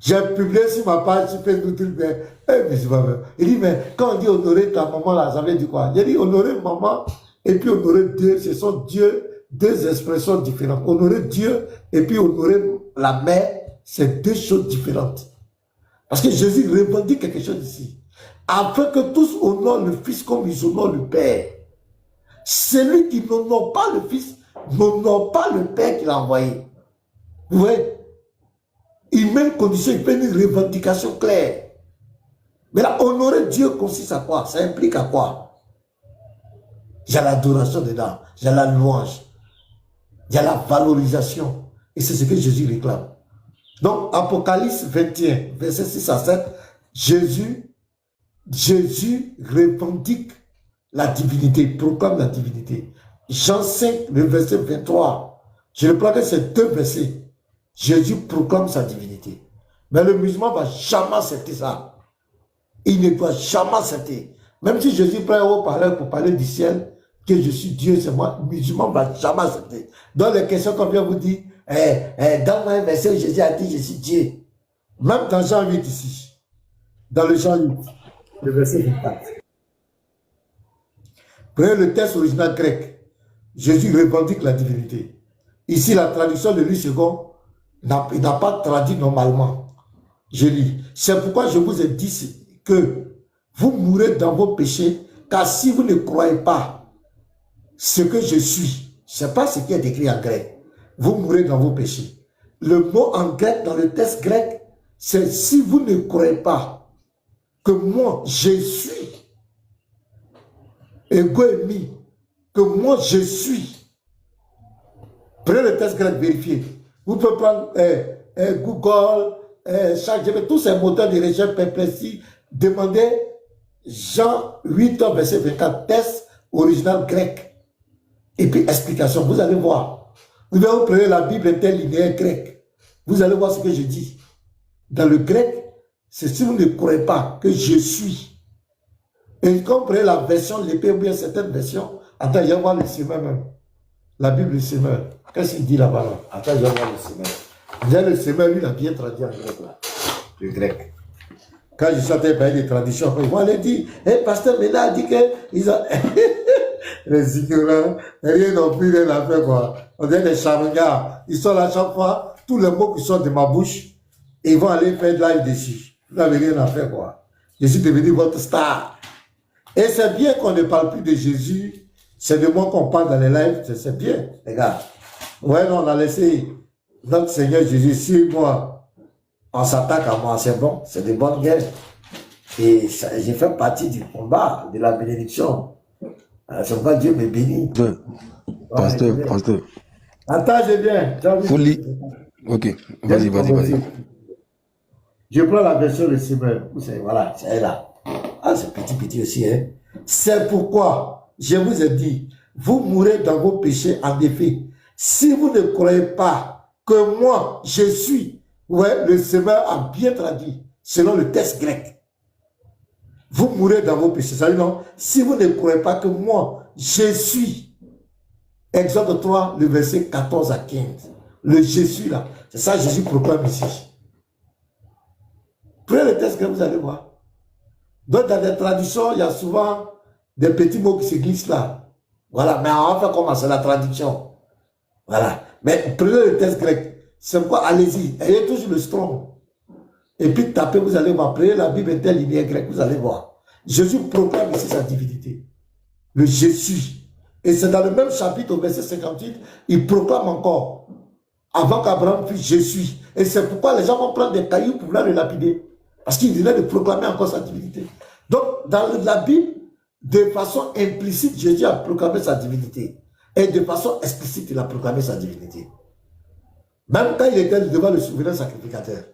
Speaker 4: J'ai publié sur ma page sur Facebook, il dit, mais quand on dit honorer ta maman là, ça veut dire quoi? J'ai dit honorer maman et puis honorer Dieu, ce sont deux expressions différentes. Honorer Dieu et puis honorer la mère, c'est deux choses différentes. Parce que Jésus revendique quelque chose ici. Afin que tous honorent le Fils comme ils honorent le Père. Celui qui n'honore pas le Fils, n'honore pas le Père qui l'a envoyé. Vous voyez? Il met une condition, il fait une revendication claire. Mais là, honorer Dieu consiste à quoi? Ça implique à quoi? Il y a l'adoration dedans, il y a la louange, il y a la valorisation. Et c'est ce que Jésus réclame. Donc, Apocalypse 21, verset 6 à 7, Jésus revendique la divinité, proclame la divinité. Jean 5, le verset 23, je reprends que ces deux versets. Jésus proclame sa divinité. Mais le musulman ne va jamais accepter ça. Il ne doit jamais accepter. Même si Jésus prend un haut-parleur pour parler du ciel, que je suis Dieu, c'est moi, le musulman ne va jamais accepter. Dans les questions qu'on vient vous dire, dans un verset où Jésus a dit je suis Dieu. Même dans Jean 8 ici, dans le Jean 8, le verset 24. Prenez le texte original grec. Jésus revendique la divinité. Ici, la traduction de Louis II, il n'a pas traduit normalement. Je lis. C'est pourquoi je vous ai dit que vous mourrez dans vos péchés, car si vous ne croyez pas ce que je suis, ce n'est pas ce qui est écrit en grec, vous mourrez dans vos péchés. Le mot en grec, dans le texte grec, c'est si vous ne croyez pas que moi, je suis, ego emi, que moi, je suis. Prenez le texte grec, vérifiez. Vous pouvez prendre Google, ChatGPT, tous ces moteurs de recherche perplexes, demandez Jean 8, verset 24, texte original grec. Et puis explication, vous allez voir. Vous prenez la Bible interlinéaire grecque. Vous allez voir ce que je dis. Dans le grec, c'est si vous ne croyez pas que je suis. Et quand vous prenez la version l'épée ou bien certaines versions, attends, je vais voir le semeur même. La Bible, le semeur. Qu'est-ce qu'il dit là-bas? Attends, je vais voir le semeur. Déjà, le semeur, lui, il a bien traduit en grec, là. Le grec. Quand je suis en train de parler des traditions, ils vont aller dire, pasteur Ménard a dit qu'ils ont... Les ignorants, rien non plus, rien à faire, quoi. On dirait des charangards. Ils sont là chaque fois, tous les mots qui sortent de ma bouche, ils vont aller faire de live dessus. Vous n'avez rien à faire, quoi. Je suis devenu votre star. Et c'est bien qu'on ne parle plus de Jésus, c'est de moi qu'on parle dans les lives, c'est bien, les gars. Ouais, non, on a laissé notre Seigneur Jésus sur moi. On s'attaque à moi, c'est bon, c'est de bonnes guerres. Et j'ai fait partie du combat, de la bénédiction. C'est pourquoi Dieu me bénit.
Speaker 1: Pasteur.
Speaker 4: Attends, je viens.
Speaker 1: Faut lire. Ok, vas-y.
Speaker 4: Je prends la version de Simon. Voilà, c'est là. Ah, c'est petit aussi, hein. C'est pourquoi je vous ai dit, vous mourrez dans vos péchés en effet. Si vous ne croyez pas que moi, je suis, ouais, le semeur a bien traduit, selon le texte grec. Vous mourrez dans vos péchés. Ça veut dire non? Si vous ne croyez pas que moi, je suis. Exode 3, le verset 14 à 15. Le je suis là. C'est ça que Jésus proclame ici. Prenez le texte que vous allez voir. Donc dans les traductions, il y a souvent des petits mots qui se glissent là. Voilà, mais on va faire comment? C'est la traduction. Voilà. Mais prenez le texte grec. C'est pourquoi, allez-y. Ayez toujours le strong. Et puis tapez, vous allez voir. Prenez la Bible interlinéaire grecque, vous allez voir. Jésus proclame ici sa divinité. Le je suis. Et c'est dans le même chapitre, au verset 58, il proclame encore. Avant qu'Abraham fût, je suis. Et c'est pourquoi les gens vont prendre des cailloux pour vouloir le lapider. Parce qu'il venait de proclamer encore sa divinité. Donc, dans la Bible, de façon implicite, Jésus a proclamé sa divinité. Et de façon explicite, il a proclamé sa divinité. Même quand il était devant le souverain sacrificateur.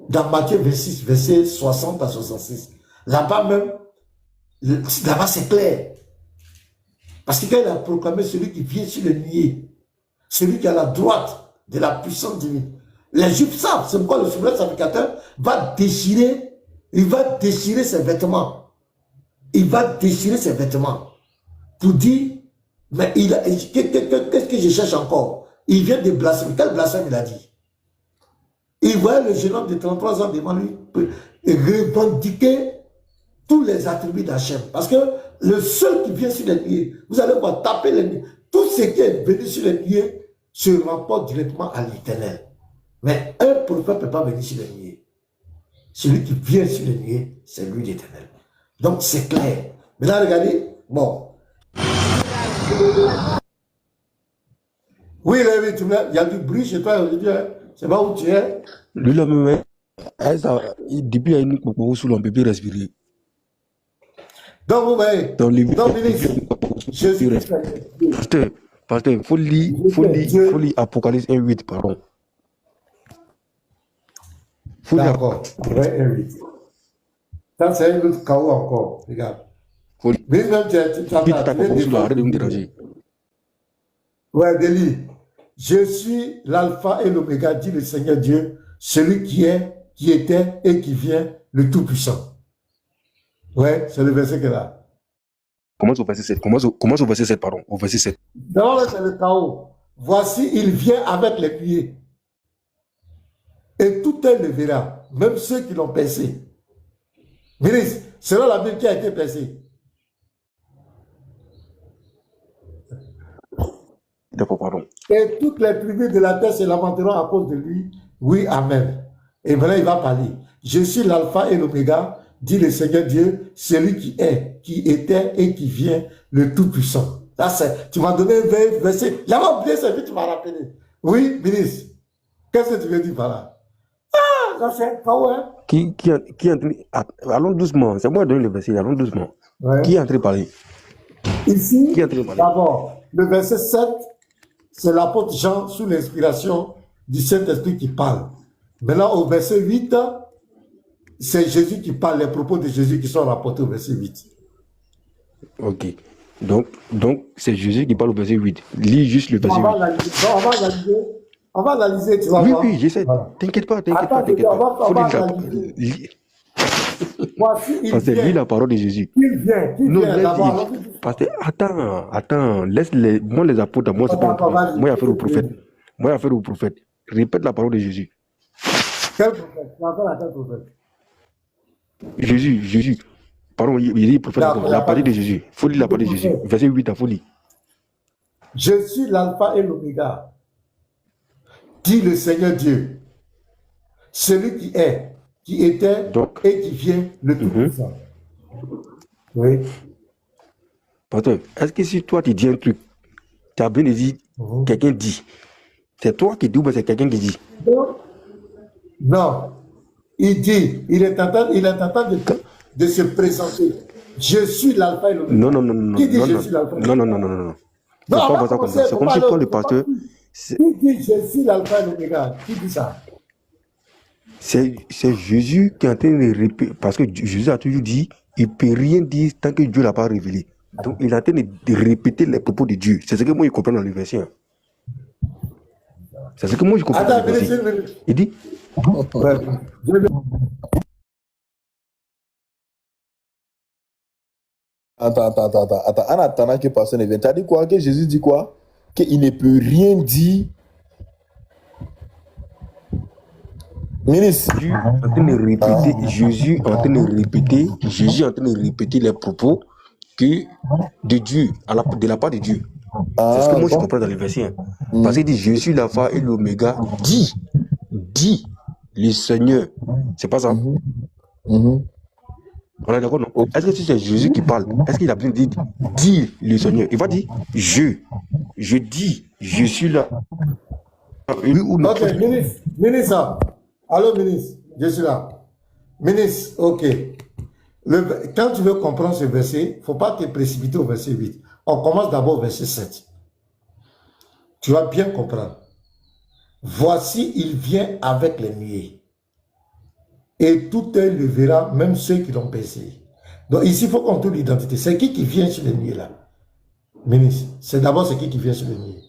Speaker 4: Dans Matthieu 26, verset 60 à 66. Là-bas même, Là-bas, c'est clair. Parce que quand il a proclamé celui qui vient sur le nuée, celui qui est à la droite de la puissance divine, les Juifs savent, c'est pourquoi le souverain sacrificateur va déchirer, il va déchirer ses vêtements. Il va déchirer ses vêtements pour dire, mais qu'est-ce que je cherche encore? Il vient de blasphémer. Quel blasphème il a dit? Il voyait le jeune homme de 33 ans devant lui revendiquer tous les attributs d'Hachem. Parce que le seul qui vient sur les nuées, vous allez voir, taper les nuées, tout ce qui est venu sur les nuées se rapporte directement à l'Éternel. Mais un prophète ne peut pas venir sur les nuées. Celui qui vient sur les nuées, c'est lui l'Éternel. Donc c'est clair. Maintenant, regardez, bon. Oui, Lévi, il y a du bruit chez toi aujourd'hui. Hein? C'est pas où tu es.
Speaker 1: Lui, là, même, depuis, il y a une coupe sous l'on peut plus respirer.
Speaker 4: Donc, vous voyez,
Speaker 1: Dans les
Speaker 4: donc, ministre, je suis
Speaker 1: Pasteur, il faut lire Apocalypse 1:8, pardon.
Speaker 4: D'accord, ouais, 1:8. Ça, c'est un autre chaos encore, regarde. Mais même, tu as
Speaker 1: de me déranger.
Speaker 4: Ouais, Déli. Je suis l'alpha et l'oméga, dit le Seigneur Dieu, celui qui est, qui était et qui vient, le Tout-Puissant. Ouais, c'est le verset qu'elle a.
Speaker 1: Commence au verset 7. Commence au verset 7, pardon. Au verset 7.
Speaker 4: Non, là, c'est le chaos. Voici, il vient avec les pieds. Et tout elle le verra, même ceux qui l'ont percé. Ministre, selon la Bible qui a été percée.
Speaker 1: D'accord, pardon.
Speaker 4: Et toutes les tribus de la terre se lamenteront à cause de lui. Oui, amen. Et maintenant, il va parler. Je suis l'alpha et l'oméga, dit le Seigneur Dieu, celui qui est, qui était et qui vient, le Tout-Puissant. Là, tu m'as donné un verset. J'avais oublié ça, puis tu m'as rappelé. Oui, ministre. Qu'est-ce que tu veux dire par là? Ah, ça c'est chaos, hein?
Speaker 1: Qui est entré. Allons doucement. C'est moi qui donne le verset. Allons doucement.
Speaker 4: Ouais.
Speaker 1: Qui est entré parler?
Speaker 4: Ici,
Speaker 1: Qui est entré parler?
Speaker 4: d'abord, le verset 7, c'est l'apôtre Jean sous l'inspiration du Saint-Esprit qui parle. Maintenant, au verset 8, c'est Jésus qui parle, les propos de Jésus qui sont rapportés au verset 8.
Speaker 1: Ok. Donc c'est Jésus qui parle au verset 8. Lis juste le verset 8.
Speaker 4: On va analyser, tu vas
Speaker 1: Oui,
Speaker 4: voir.
Speaker 1: oui, j'essaie.
Speaker 4: Voilà.
Speaker 1: T'inquiète pas.
Speaker 4: Attends, on va analyser. Voici, il
Speaker 1: Parce que lis
Speaker 4: vient.
Speaker 1: la parole de Jésus.
Speaker 4: Il vient. Qui
Speaker 1: Non,
Speaker 4: vient
Speaker 1: laisse
Speaker 4: d'abord?
Speaker 1: dire. Parce que, attends, laisse moi les apôtres, moi c'est pas un problème. Moi, il y a affaire au prophète. Moi, il y a affaire au prophète. Répète la parole de Jésus.
Speaker 4: Quel prophète? Tu appelles à quel prophète?
Speaker 1: Jésus. Pardon, il dit prophète. La parole de Jésus. Il faut lire la parole de Jésus. Verset 8, il faut lire.
Speaker 4: Je suis l'alpha et l'oméga, dit le Seigneur Dieu, celui qui est, qui était
Speaker 1: Donc,
Speaker 4: et qui vient, le Tout-Puissant. Oui.
Speaker 1: Pasteur, est-ce que si toi tu dis un truc, tu as bien dit, quelqu'un dit, c'est toi qui dis ou bien c'est quelqu'un qui dit?
Speaker 4: Non. Il dit, il est en train de se présenter. Je suis l'alpha et l'oméga.
Speaker 1: Non.
Speaker 4: Qui dit je suis l'alpha et l'oméga?
Speaker 1: Non. C'est pas voir ça comme ça. C'est comme si toi, le pasteur.
Speaker 4: Qui dit je suis l'alpha et l'oméga? Qui dit ça?
Speaker 1: C'est Jésus qui est en train de répéter. Parce que Jésus a toujours dit, il ne peut rien dire tant que Dieu ne l'a pas révélé. Donc il est en train de répéter les propos de Dieu. C'est ce que moi je comprends dans le verset. C'est ce que moi je comprends dans le verset. Il dit.
Speaker 3: Attends. En attendant que personne ne vienne, tu as dit quoi? Que Jésus dit quoi? Qu'il ne peut rien dire. Ministre.
Speaker 1: Jésus est en train de répéter les propos de Dieu, de la part de Dieu. C'est ce que moi je comprends dans le verset. Parce qu'il dit Jésus, l'alpha et l'oméga, dit le Seigneur. C'est pas ça? On est d'accord, non? Est-ce que si c'est Jésus qui parle, est-ce qu'il a besoin de dire le Seigneur? Il va dire je dis, je suis là. Oui ou non?
Speaker 4: Ok, ministre. Allô, ministre, je suis là. Ministre, ok. Quand tu veux comprendre ce verset, il ne faut pas te précipiter au verset 8. On commence d'abord au verset 7. Tu vas bien comprendre. Voici, il vient avec les nuées. Et tout œil le verra, même ceux qui l'ont percé. Donc ici, il faut qu'on trouve l'identité. C'est qui vient sur les nuées là? Ministre, c'est d'abord c'est qui vient sur les nuées?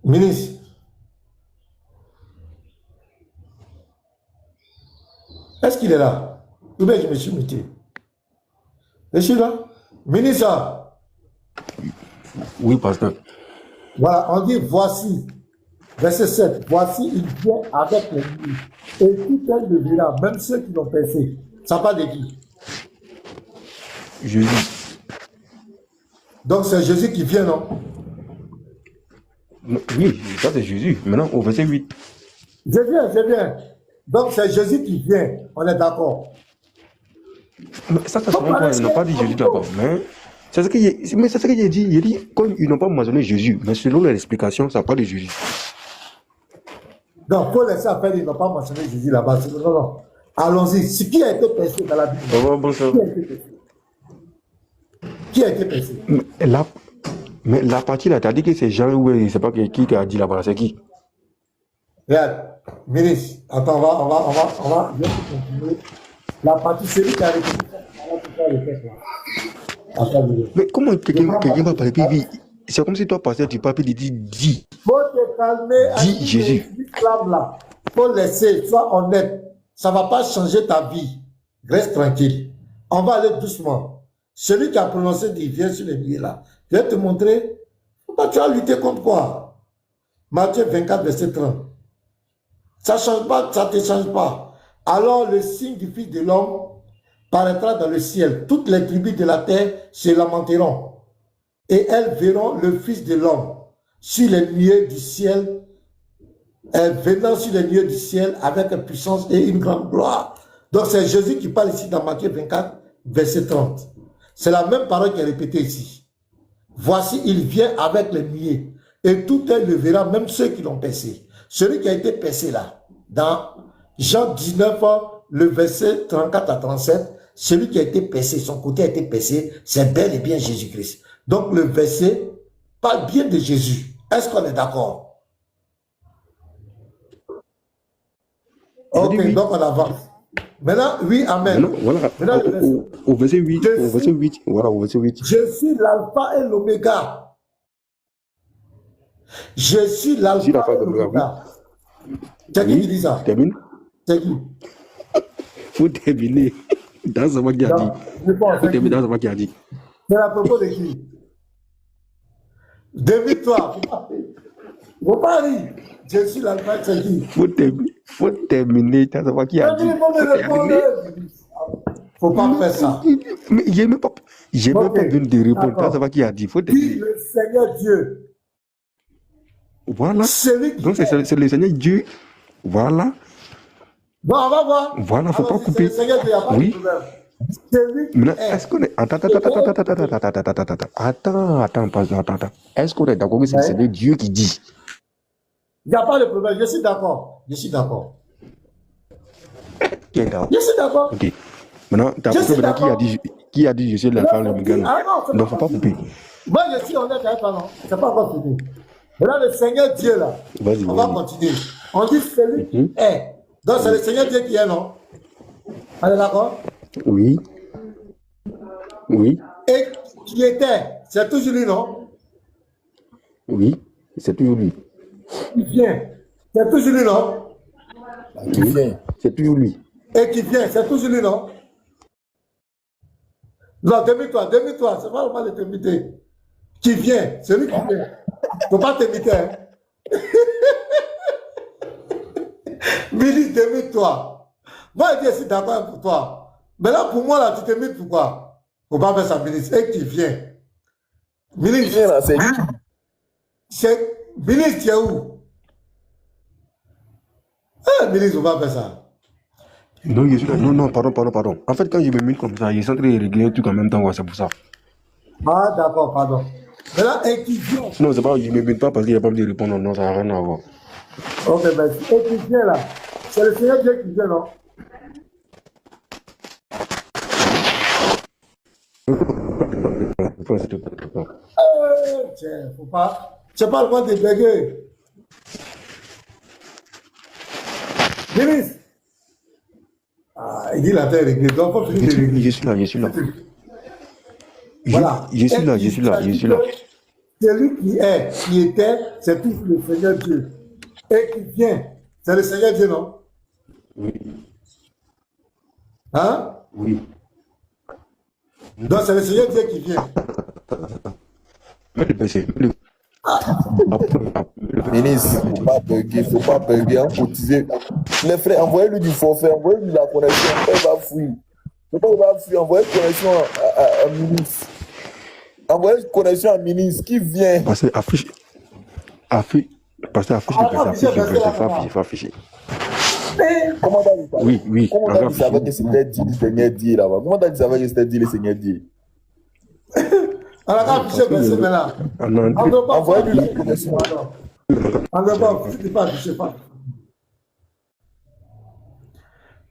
Speaker 4: Ministre, est-ce qu'il est là? Ou bien je me suis muté? Je suis là? Ministre,
Speaker 1: Oui, pasteur.
Speaker 4: voilà, on dit voici, verset 7, voici, il vient avec les nuées. Et tout elle le verra, même ceux qui l'ont percé. Ça parle de qui?
Speaker 1: Jésus.
Speaker 4: Donc c'est Jésus qui vient, non?
Speaker 1: Oui, ça c'est Jésus. Maintenant, au verset 8.
Speaker 4: Je viens. Donc c'est Jésus qui vient, on est d'accord.
Speaker 1: Mais ça c'est son point. Ils n'ont pas dit Jésus d'abord. Mais c'est ce que j'ai dit. Il dit, comme ils n'ont pas mentionné Jésus, mais selon l'explication, ça parle de Jésus.
Speaker 4: Donc, pour laisser après, ils n'ont pas mentionné Jésus là-bas. Non. Allons-y. Ce qui a été percé dans la Bible.
Speaker 1: Bonsoir.
Speaker 4: Qui a été percé?
Speaker 1: Mais la partie là, tu as dit que c'est Jean ou je ne sais pas qui t'a dit là-bas, c'est qui?
Speaker 4: Regarde, ministre, attends, on va continuer. La partie, c'est lui qui a répété ça.
Speaker 1: Mais comment quelqu'un va parler puis c'est comme si toi, pasteur, tu parles puis tu dis.
Speaker 4: Faut te calmer.
Speaker 1: Dis Jésus.
Speaker 4: L'islam là. Faut laisser, sois honnête. Ça ne va pas changer ta vie. Reste tranquille. On va aller doucement. Celui qui a prononcé dit, viens sur les nuées là. Je vais te montrer. Tu vas lutter contre quoi? Matthieu 24, verset 30. Ça ne change pas, ça ne te change pas. Alors le signe du Fils de l'homme paraîtra dans le ciel. Toutes les tribus de la terre se lamenteront. Et elles verront le Fils de l'homme sur les nuées du ciel, venant sur les nuées du ciel avec puissance et une grande gloire. Donc c'est Jésus qui parle ici dans Matthieu 24, verset 30. C'est la même parole qui est répétée ici. Voici, il vient avec les nuées, et tout œil le verra, même ceux qui l'ont percé. Celui qui a été percé là, dans Jean 19, le verset 34 à 37, celui qui a été percé, son côté a été percé, c'est bel et bien Jésus-Christ. Donc le verset parle bien de Jésus. Est-ce qu'on est d'accord? Ok,
Speaker 1: oui.
Speaker 4: donc on avance. Maintenant, oui, amen.
Speaker 1: Non, voilà.
Speaker 4: Maintenant,
Speaker 1: au verset 8, voilà, au verset 8.
Speaker 4: Je suis l'alpha et l'oméga. Je suis l'alpha et l'oméga. C'est qui dit ça?
Speaker 1: Termine.
Speaker 4: C'est qui?
Speaker 1: Faut terminer. Dans ce qui a dit. Faut terminer dans ce qui a dit.
Speaker 4: C'est à propos de qui? Devine-toi. Faut pas rire. Je suis l'alpha, c'est qui?
Speaker 1: Faut terminer dans ce qui a dit.
Speaker 4: Faut pas faire ça.
Speaker 1: Mais j'ai même pas besoin de répondre dans ce qui a dit. Faut terminer.
Speaker 4: Dis le Seigneur Dieu.
Speaker 1: Voilà. Donc c'est le Seigneur Dieu. Voilà.
Speaker 4: Bon, on va voir.
Speaker 1: Voilà, faut pas couper. Oui. Maintenant, est-ce qu'on est... Attends. Est-ce qu'on est d'accord que c'est le Seigneur Dieu qui dit?
Speaker 4: Il n'y a pas de problème, je suis d'accord. Je suis d'accord.
Speaker 1: Ok. Maintenant, tu as compris qui a dit je suis l'alpha et l'oméga. Donc, faut pas couper.
Speaker 4: Moi, je suis honnête avec toi, non? C'est pas encore fini. Maintenant, le Seigneur Dieu, là, on va continuer. On dit celui qui est. Donc, c'est le Seigneur Dieu qui est, non? On est d'accord?
Speaker 1: Oui.
Speaker 4: Et qui était, c'est toujours lui, non?
Speaker 1: Oui, c'est toujours lui.
Speaker 4: Qui vient, c'est toujours lui, non?
Speaker 3: Qui vient?
Speaker 1: C'est toujours lui.
Speaker 4: Et qui vient, c'est toujours lui, non? Non, demi-toi, c'est pas le mal de t'imiter. Qui vient, c'est lui qui vient. Il ne faut pas t'imiter, hein? Billy, demi-toi. Moi, je suis d'accord pour toi. Mais là, pour moi, là, tu t'imites pourquoi? Il ne faut pas faire ça, Billy. Et qui vient. Billy,
Speaker 3: Qui vient là, c'est lui.
Speaker 4: Billy, tu es où? Billy, il ne faut pas faire ça.
Speaker 1: Non, je suis là. Non, pardon. En fait, quand je me mets comme ça, je suis en train de régler un truc en même temps, ouais, c'est pour ça.
Speaker 4: Ah, d'accord, pardon. Mais là, et qui vient?
Speaker 1: Non, c'est pas, je ne me mets pas parce qu'il n'y a pas besoin de répondre. Non, ça n'a rien à voir.
Speaker 4: Ok, ben, et qui vient là? C'est le Seigneur Dieu qui vient, non? Tiens, faut pas. C'est pas le point de béguer. Ministre, Ah, il dit la terre est réglée. Donc, il faut finir de régler.
Speaker 1: Je suis là, je suis là.
Speaker 4: Voilà.
Speaker 1: Je suis là, je suis là, je suis là.
Speaker 4: Celui qui est, qui était, c'est tout le Seigneur Dieu. Et qui vient, c'est le Seigneur Dieu, non?
Speaker 1: Oui.
Speaker 4: Hein?
Speaker 1: Oui.
Speaker 4: Donc, c'est le Seigneur Dieu qui vient.
Speaker 1: Mets le PC.
Speaker 3: Ministre, faut pas bugger, hein, cotiser. Les frères, envoyez-lui du forfait, envoyez-lui la connexion, il va fuir. Il va fuir, envoyez connexion à ministre. Envoyez connexion à ministre qui vient.
Speaker 1: Parce que affiche le faut afficher.
Speaker 3: Comment t'as dit ça?
Speaker 1: Oui.
Speaker 3: Comment t'as dit ça avec que c'était dit le Seigneur Dieu là-bas? Comment t'as dit ça avec que c'était dit le Seigneur Dieu?
Speaker 4: Alors, afficher le semaine là.
Speaker 3: Envoyez-lui la connexion.
Speaker 4: On ne va pas afficher pas.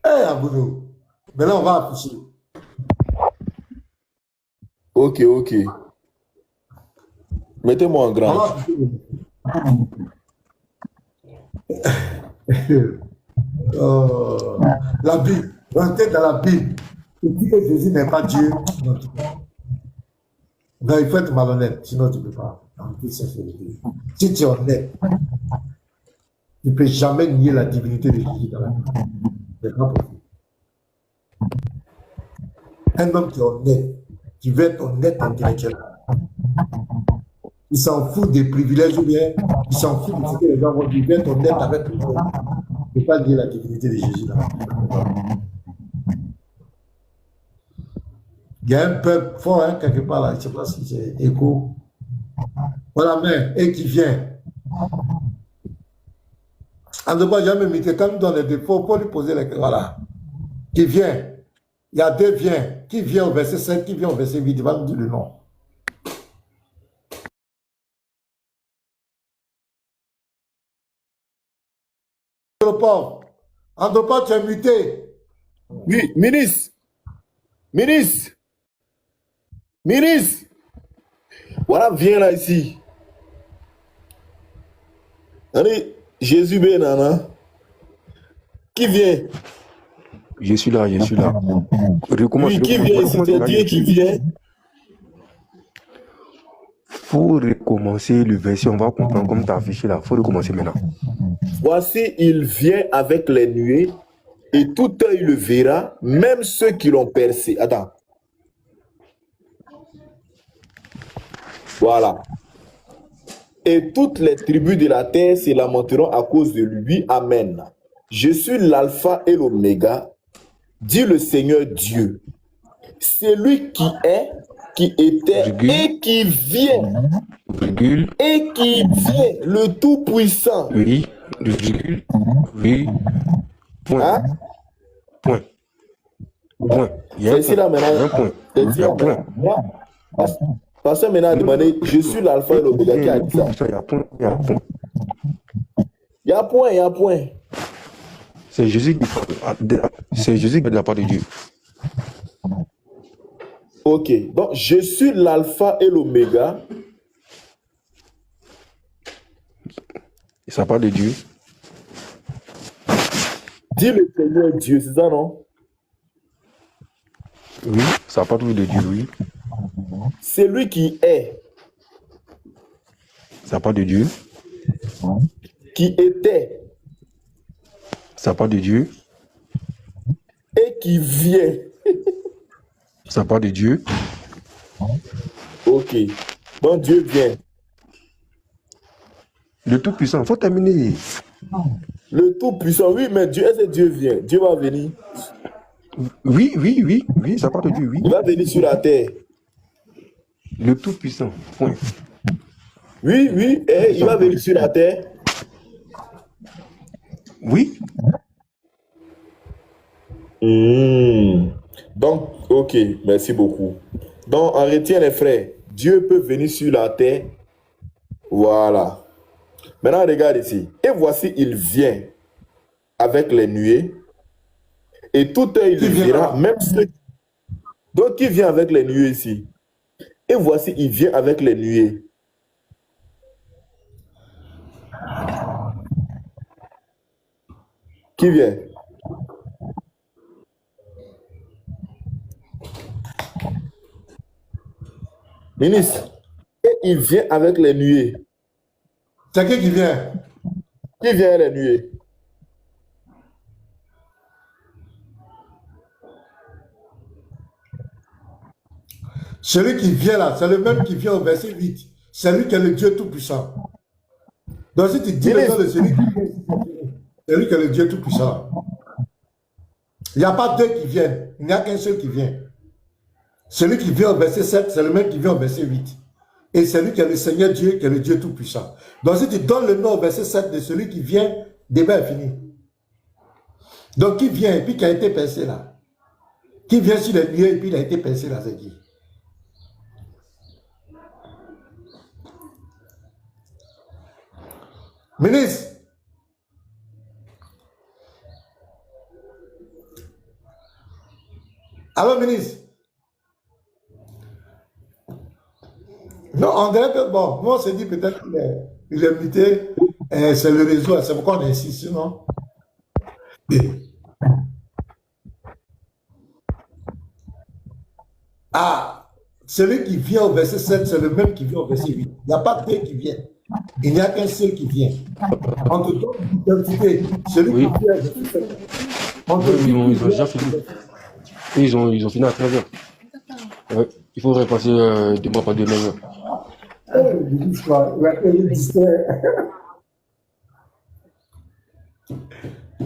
Speaker 4: Eh, Aboudou. Mais là, on va afficher.
Speaker 3: Ok. Mettez-moi en grand.
Speaker 4: La Bible, rentrez dans la Bible. Et dit que Jésus n'est pas Dieu. Non, il faut être malhonnête, sinon tu ne peux pas. Si tu es honnête, tu ne peux jamais nier la divinité de Jésus dans la Bible. C'est pas possible. Un homme qui est honnête, qui veut être honnête intellectuellement. Il s'en fout des privilèges ou bien il s'en fout de ce que les gens vont dire. Il veut être honnête avec tout le monde. Il ne peut pas nier la divinité de Jésus dans la Bible. Il y a un peuple fort, hein, quelque part là, je ne sais pas si c'est écho. Voilà, mais, et qui vient. En ne pas jamais imiter, quand nous donne des défauts, pour lui poser les questions. Voilà. Qui vient. Il y a deux viens. Qui vient au verset 5, qui vient au verset 8, il va nous dire le nom. Andropov, tu es muté.
Speaker 3: Oui, ministre. Voilà, viens là ici. Allez, Jésus Benana. Qui vient?
Speaker 1: Je suis là.
Speaker 3: Oui, qui vient ici? C'est Dieu qui vient.
Speaker 1: Faut recommencer le verset, on va comprendre comme tu as affiché là. Faut recommencer maintenant.
Speaker 3: Voici, il vient avec les nuées, et tout œil le verra, même ceux qui l'ont percé. Attends. Voilà. Et toutes les tribus de la terre se lamenteront à cause de lui. Amen. Je suis l'alpha et l'oméga, dit le Seigneur Dieu. C'est lui qui est, qui était et qui vient. Et qui vient, le Tout-Puissant.
Speaker 1: Oui. Point.
Speaker 3: Hein?
Speaker 1: Point. Il y a
Speaker 3: C'est ici là maintenant.
Speaker 1: un point.
Speaker 3: Il y a un point. Parce que maintenant, a demandé, je suis l'alpha et l'oméga qui a dit ça. Il y a un point.
Speaker 1: C'est Jésus qui est de la part de Dieu.
Speaker 3: Ok, donc je suis l'alpha et l'oméga.
Speaker 1: Ça parle de Dieu.
Speaker 3: Dis le Seigneur Dieu, c'est ça, non?
Speaker 1: Oui, ça parle de Dieu, oui.
Speaker 3: C'est lui qui est.
Speaker 1: Ça parle de Dieu.
Speaker 3: Qui était.
Speaker 1: Ça parle de Dieu.
Speaker 3: Et qui vient.
Speaker 1: Ça parle de Dieu.
Speaker 3: Ok. Donc Dieu vient.
Speaker 1: Le Tout-Puissant, faut terminer.
Speaker 3: Le Tout-Puissant, oui, mais Dieu, est-ce que Dieu vient? Dieu va venir.
Speaker 1: Oui, ça parle de Dieu, oui.
Speaker 3: Il va venir sur la terre.
Speaker 1: Le Tout-Puissant, point.
Speaker 3: Oui, il va venir sur la terre.
Speaker 1: Oui.
Speaker 3: Donc, ok, merci beaucoup. Donc, on retient les frères. Dieu peut venir sur la terre. Voilà. Maintenant, regarde ici. Et voici, il vient avec les nuées. Et tout œil le verra, même ceux... Donc, qui vient avec les nuées ici? Et voici, il vient avec les nuées. Qui vient? Ministre, et il vient avec les nuées.
Speaker 4: C'est qui vient?
Speaker 3: Qui vient avec les nuées?
Speaker 4: Celui qui vient là, c'est le même qui vient au verset 8. C'est lui qui est le Dieu Tout-Puissant. Donc si tu dis le nom de celui qui vient, c'est lui qui est le Dieu Tout-Puissant. Il n'y a pas deux qui viennent. Il n'y a qu'un seul qui vient. Celui qui vient au verset 7, c'est le même qui vient au verset 8. Et c'est lui qui est le Seigneur Dieu, qui est le Dieu Tout-Puissant. Donc si tu donnes le nom au verset 7 de celui qui vient, le débat est fini. Donc qui vient et puis qui a été pincé là? Qui vient sur les nuées et puis il a été pincé là, c'est qui? Ministre, allô ministre? Non, on dirait que, bon, nous on s'est dit peut-être qu'il est muté, c'est le réseau, c'est pourquoi on insiste, non? Ah, celui qui vient au verset 7, c'est le même qui vient au verset 8. Il n'y a pas deux qui viennent. Il n'y a qu'un seul qui vient. On te donne l'identité. Celui qui vient au verset 7. On te dit
Speaker 1: Ils ont déjà fini. Ils ont fini à 13h. Ouais. Il faudrait passer demain par 2h.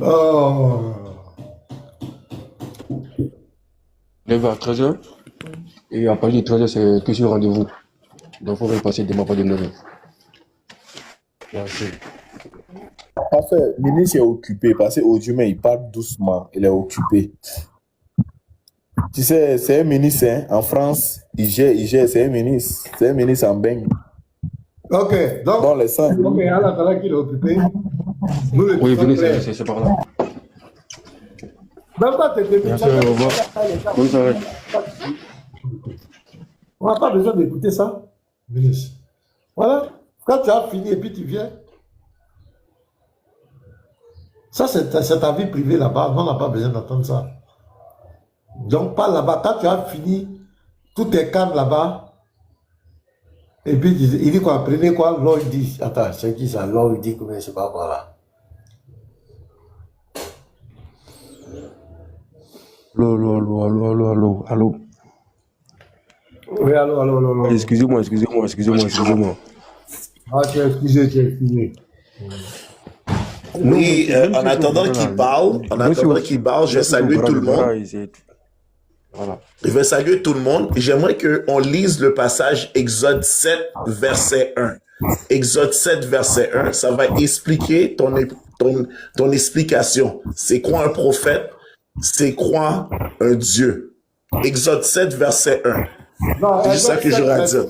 Speaker 4: Oh.
Speaker 1: 9h à 13h. Et à partir de 13h, c'est que sur rendez-vous. Donc il faudrait passer demain par 9h. Merci.
Speaker 3: Parce que le ministre est occupé, parce que Odjume, il parle doucement, il est occupé. Tu sais, c'est un ministre, hein, en France, il gère, c'est un ministre en baigne.
Speaker 4: Ok, donc,
Speaker 3: Dans les sangs.
Speaker 4: ok, à l'attendant qu'il est occupé, nous le
Speaker 1: Oui, venez,
Speaker 4: disons
Speaker 1: c'est par là.
Speaker 4: même pas te début.
Speaker 1: Merci, au revoir. Bonne soirée.
Speaker 4: On n'a pas besoin d'écouter ça, ministre. Voilà, quand tu as fini et puis tu viens. Ça, c'est ta vie privée là-bas. On n'a pas besoin d'entendre ça. Donc, pas là-bas. Quand tu as fini, tout est calme là-bas. Et puis, il dit quoi? Prenez quoi? L'or, il dit. Attends, c'est qui ça? L'or, il dit que je sais pas quoi là.
Speaker 1: Allô.
Speaker 4: Oui, allô.
Speaker 1: Excusez-moi.
Speaker 4: Ah, tu es excusé.
Speaker 3: Oui, en attendant qu'il parle, je vais saluer tout le monde.
Speaker 1: Voilà.
Speaker 3: Je vais saluer tout le monde. J'aimerais qu'on lise le passage Exode 7, verset 1. Exode 7, verset 1, ça va expliquer ton explication. C'est quoi un prophète? C'est quoi un Dieu? Exode 7, verset 1.
Speaker 4: Non,
Speaker 3: c'est ça que j'aurais à dire.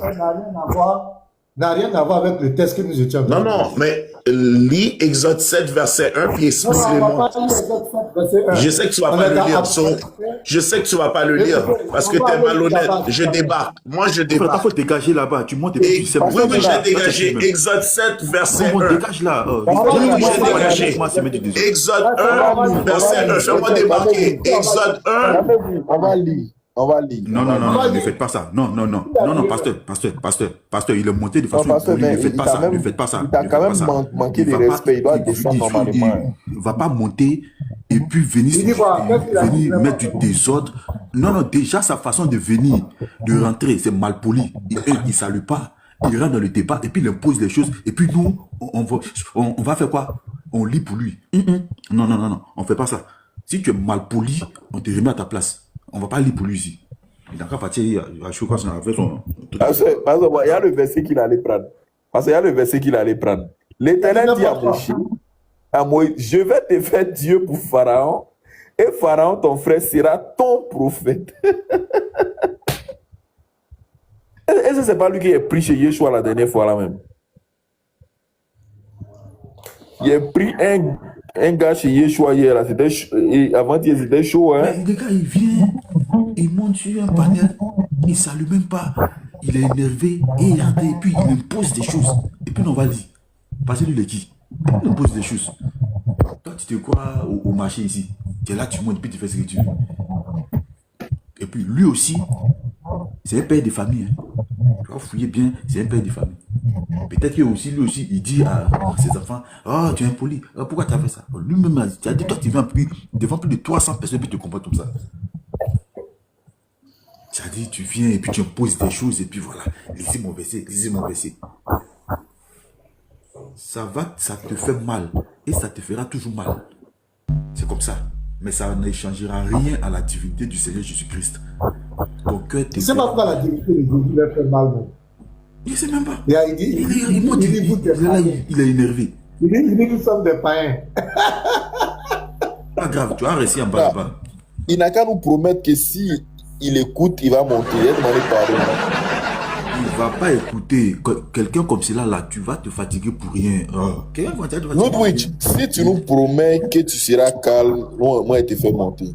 Speaker 4: N'a rien à voir avec le texte que nous étions.
Speaker 3: Non, mais lis Exode 7, verset 1, puis explique-le-moi. Je sais que tu vas pas le lire. Je sais que tu vas pas le lire parce que tu es malhonnête. Je débarque. Moi, je débarque.
Speaker 5: Il faut dégager là-bas. Tu montes et puis tu sais.
Speaker 3: Oui, mais j'ai dégagé. Exode 7, verset 1.
Speaker 5: Dégage là.
Speaker 3: J'ai dégagé. Exode 1, verset 1. Fais-moi débarquer. Exode 1. On va lire.
Speaker 5: Non, ne faites pas ça. Non, pasteur, il est monté de façon polie. Ne faites pas ça.
Speaker 3: Il t'a quand même manqué de respect. Il doit descendre normalement.
Speaker 5: Il ne va pas monter et puis venir mettre du désordre. Non, déjà sa façon de venir, de rentrer, c'est mal poli. Il ne salue pas. Il rentre dans le débat et puis il impose les choses. Et puis nous, on va faire quoi? On lit pour lui. Non, on ne fait pas ça. Si tu es mal poli, on te remet à ta place. On ne va pas lire pour lui ici. Il n'a qu'à partir à Chouka, son avec son.
Speaker 3: Parce que, il y a le verset qu'il allait prendre. L'Éternel dit à Moïse, je vais te faire Dieu pour Pharaon, et Pharaon, ton frère, sera ton prophète. Est-ce que ce n'est pas lui qui a pris chez Yeshua la dernière fois là même? Il a pris un gars chez Yeshua hier, là, avant-hier, c'était chaud, hein?
Speaker 5: Mais le gars, il vient, il monte sur un panel, il ne salue même pas, il est énervé, et il rentre, et puis il impose des choses. Et puis on va dire, parce que lui, il est qui? Il impose des choses. Toi, tu te crois au marché ici. Tu es là, tu montes, puis tu fais ce que tu veux. Et puis lui aussi, c'est un père de famille. Hein. Tu vas
Speaker 3: encore fouillé bien, c'est un père de famille. Peut-être que aussi, lui aussi, il dit à ses enfants, oh, tu es impoli, pourquoi tu as fait ça? Lui-même, tu as dit, toi, tu viens devant plus de 300 personnes, puis tu te comportes comme ça. Tu as dit, tu viens et puis tu imposes des choses, et puis voilà, lisez mon verset, lisez mon verset. Ça te fait mal, et ça te fera toujours mal. C'est comme ça. Mais ça ne changera rien à la divinité du Seigneur Jésus-Christ. Ton cœur te...
Speaker 4: Tu sais pas pourquoi la divinité de Jésus leur fait mal, non?
Speaker 3: Il ne sait même pas.
Speaker 4: Il est
Speaker 3: énervé.
Speaker 4: Il dit que nous sommes des païens.
Speaker 3: Pas grave, tu as un récit en bas là-bas. Il n'a qu'à nous promettre que si il écoute, il va monter. Il va demander pardon. Il ne va pas écouter. Quelqu'un comme cela, là, tu vas te fatiguer pour rien. Ludwig, si tu nous promets que tu seras calme, moi, il te fait monter.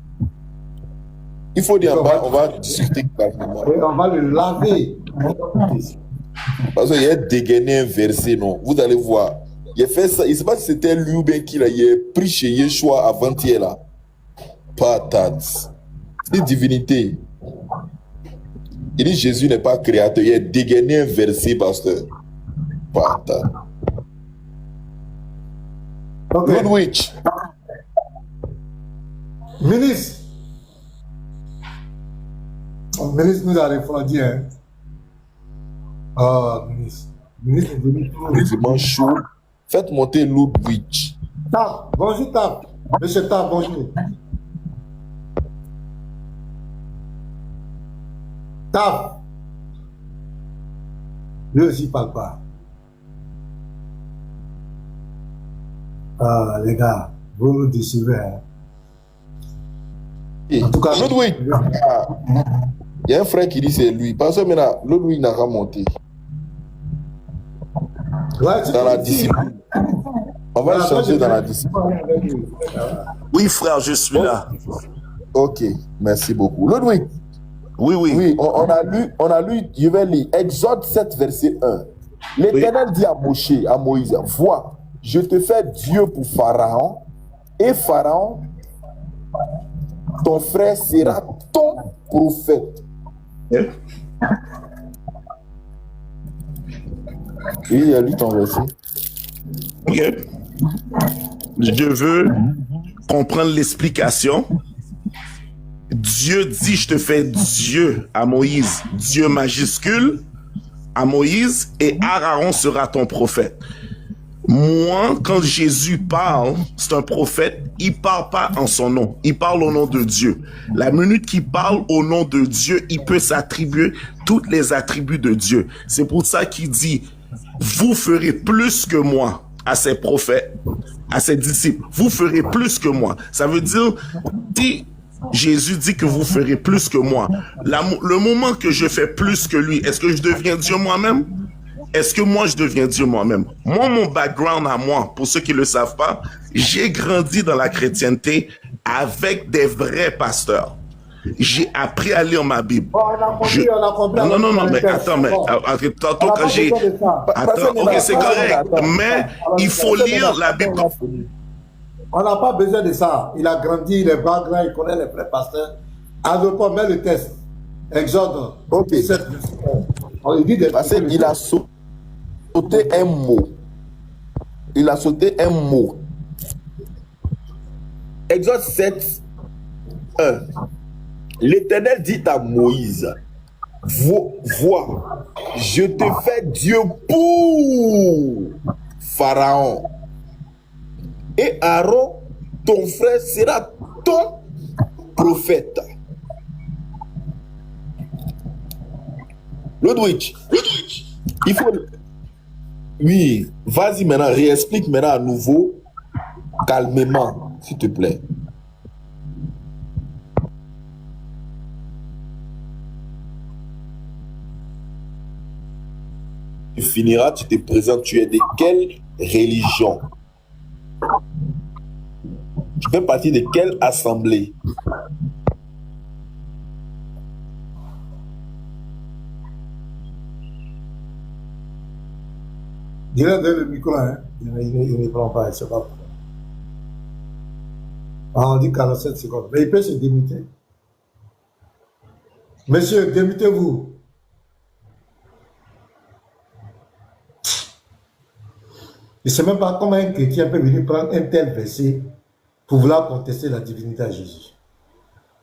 Speaker 3: Il faut dire, on va discuter calmement.
Speaker 4: Et on va le laver.
Speaker 3: Parce qu'il a dégainé un verset, non. Vous allez voir. Il a fait ça. Il ne sait pas si c'était lui ou bien qui l'a pris chez Yeshua avant-hier là. Patate. C'est divinité. Il dit Jésus n'est pas créateur. Il a dégainé un verset, pasteur. Patate.
Speaker 4: Okay.
Speaker 3: Ludwig.
Speaker 4: Ministre. Le ministre nous a répondu. Hein. Ah, ministre. Ministre est venu tout.
Speaker 3: Vraiment chaud. Faites monter Ludwig.
Speaker 4: Tap, bonjour Tap. Monsieur Tap, bonjour. Tap. Lui aussi parle pas. Ah, les gars, vous nous décevez. Hein. En tout cas,
Speaker 3: Ludwig. Il y a un frère qui dit c'est lui. Parce que maintenant, Ludwig n'a pas monté.
Speaker 4: Ouais,
Speaker 3: dans la discipline. On va changer dans la discipline.
Speaker 7: Oui, frère, je suis là.
Speaker 3: Ok, merci beaucoup. Ludwig.
Speaker 7: Oui, oui.
Speaker 3: Oui, on a lu, je vais lire, Exode 7, verset 1. L'Éternel dit à Moïse, vois, je te fais Dieu pour Pharaon, et Pharaon, ton frère sera ton prophète.
Speaker 7: Yeah.
Speaker 3: Oui, il a lu ton verset.
Speaker 7: Ok. Je veux comprendre l'explication. Dieu dit, je te fais Dieu à Moïse, Dieu majuscule à Moïse, et Aaron sera ton prophète. Moi, quand Jésus parle, c'est un prophète, il parle pas en son nom, il parle au nom de Dieu. La minute qu'il parle au nom de Dieu, il peut s'attribuer toutes les attributs de Dieu. C'est pour ça qu'il dit, vous ferez plus que moi à ses prophètes, à ses disciples. Vous ferez plus que moi. Ça veut dire, si Jésus dit que vous ferez plus que moi, le moment que je fais plus que lui, est-ce que je deviens Dieu moi-même? Est-ce que moi, je deviens Dieu moi-même? Moi, mon background à moi, pour ceux qui ne le savent pas, j'ai grandi dans la chrétienté avec des vrais pasteurs. J'ai appris à lire ma Bible.
Speaker 4: Oh, on a compris.
Speaker 7: Non, mais attends, tantôt quand j'ai... Attends, ok, c'est correct, mais il faut lire la Bible.
Speaker 4: On n'a pas besoin de ça. Il a grandi, il est background, il connaît les vrais pasteurs. Adopte, mets le test. Exode.
Speaker 3: Ok.
Speaker 4: Il dit des
Speaker 3: parce qu'il a sauté un mot. Il a sauté un mot. Exode 7, 1. L'Éternel dit à Moïse, vois, je te fais Dieu pour Pharaon. Et Aaron, ton frère, sera ton prophète. Ludwig, il faut... Oui, vas-y maintenant, réexplique maintenant à nouveau, calmement, s'il te plaît. Tu finiras, tu te présentes, tu es de quelle religion? Tu fais partie de quelle assemblée?
Speaker 4: Il a le micro, hein. Il ne prend pas, il ne sait pas. Ah, on dit 47 secondes. Mais il peut se démuter. Monsieur, démutez-vous. Je ne sais même pas comment un chrétien peut venir prendre un tel verset pour vouloir contester la divinité à Jésus.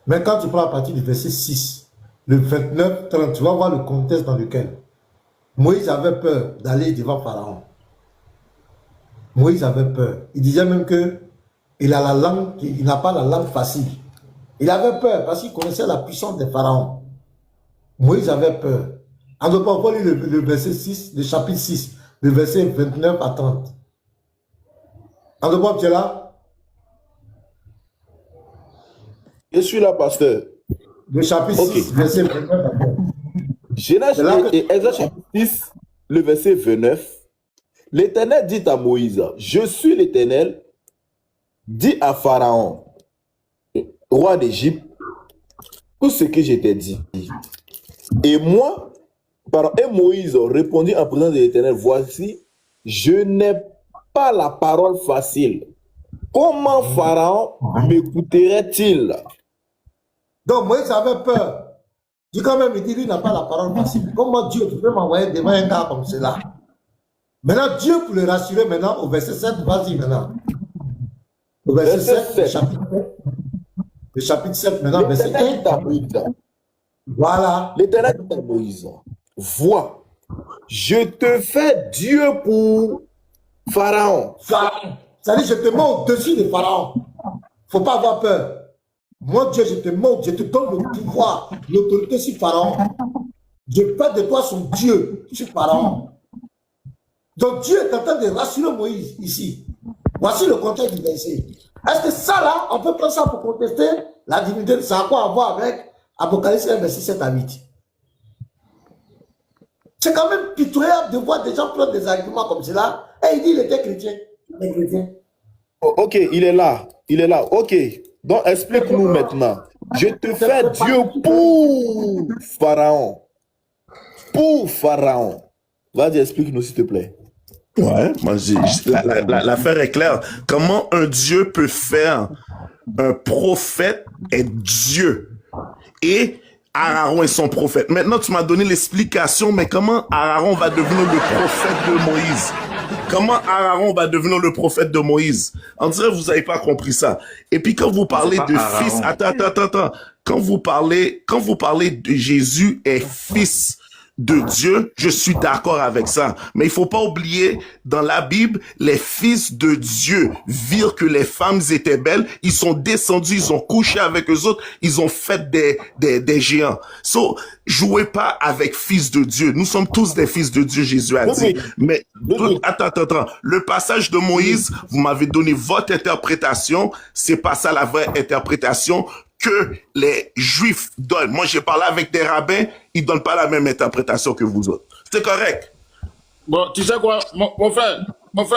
Speaker 4: Mais quand tu prends à partir du verset 6, le 29, 30, tu vas voir le contexte dans lequel Moïse avait peur d'aller devant Pharaon. Moïse avait peur. Il disait même que il a la langue, il n'a pas la langue facile. Il avait peur parce qu'il connaissait la puissance des pharaons. Moïse avait peur. En tout cas, on peut lire le verset 6, le chapitre 6, le verset 29 à 30. En tout cas, tu es là?
Speaker 3: Je suis là, pasteur.
Speaker 4: Le chapitre 6, verset 29 à 30.
Speaker 3: Genèse et Exode chapitre 6, le verset 29. L'Éternel dit à Moïse, je suis l'Éternel, dis à Pharaon, roi d'Égypte, tout ce que je t'ai dit. Et moi, et Moïse répondit en présence de l'Éternel, voici, je n'ai pas la parole facile. Comment Pharaon m'écouterait-il?
Speaker 4: Donc Moïse avait peur. J'ai quand même dit, lui n'a pas la parole facile. Comment Dieu peut m'envoyer devant un gars comme cela? Maintenant, Dieu, pour le rassurer maintenant, au verset 7, vas-y maintenant. Au verset 7, le chapitre 7, maintenant, verset 1. Voilà.
Speaker 3: L'Éternel dit à Moïse, vois, je te fais Dieu pour Pharaon.
Speaker 4: Pharaon. C'est-à-dire, je te mets au-dessus de Pharaon. Il ne faut pas avoir peur. Moi, Dieu, je te montre, je te donne le pouvoir, l'autorité sur Pharaon. Je fais de toi son Dieu sur Pharaon. Donc Dieu est en train de rassurer Moïse ici. Voici le contexte du verset. Est-ce que ça là, on peut prendre ça pour contester la divinité? Ça a quoi à voir avec Apocalypse 1, verset 7 à 8? C'est quand même pitoyable de voir des gens prendre des arguments comme cela. Et il dit qu'il était chrétien. Il est chrétien.
Speaker 3: Oh, ok, il est là. Il est là. Ok. Donc explique-nous maintenant. Je te fais Dieu pour Pharaon. Pour Pharaon. Vas-y, explique-nous s'il te plaît.
Speaker 7: Ouais, moi, l'affaire est claire. Comment un Dieu peut faire un prophète est Dieu et Aaron est son prophète. Maintenant, tu m'as donné l'explication, mais comment Aaron va devenir le prophète de Moïse? Comment Aaron va devenir le prophète de Moïse? On dirait que vous n'avez pas compris ça. Et puis quand vous parlez de fils, attends. Quand vous parlez de Jésus est fils de Dieu, je suis d'accord avec ça. Mais il faut pas oublier, dans la Bible, les fils de Dieu virent que les femmes étaient belles, ils sont descendus, ils ont couché avec eux autres, ils ont fait des géants. So, jouez pas avec fils de Dieu. Nous sommes tous des fils de Dieu, Jésus a dit. Mais, attends. Le passage de Moïse, vous m'avez donné votre interprétation, c'est pas ça la vraie interprétation que les Juifs donnent. Moi, j'ai parlé avec des rabbins, ils donnent pas la même interprétation que vous autres. C'est correct.
Speaker 8: Bon, tu sais quoi, mon frère,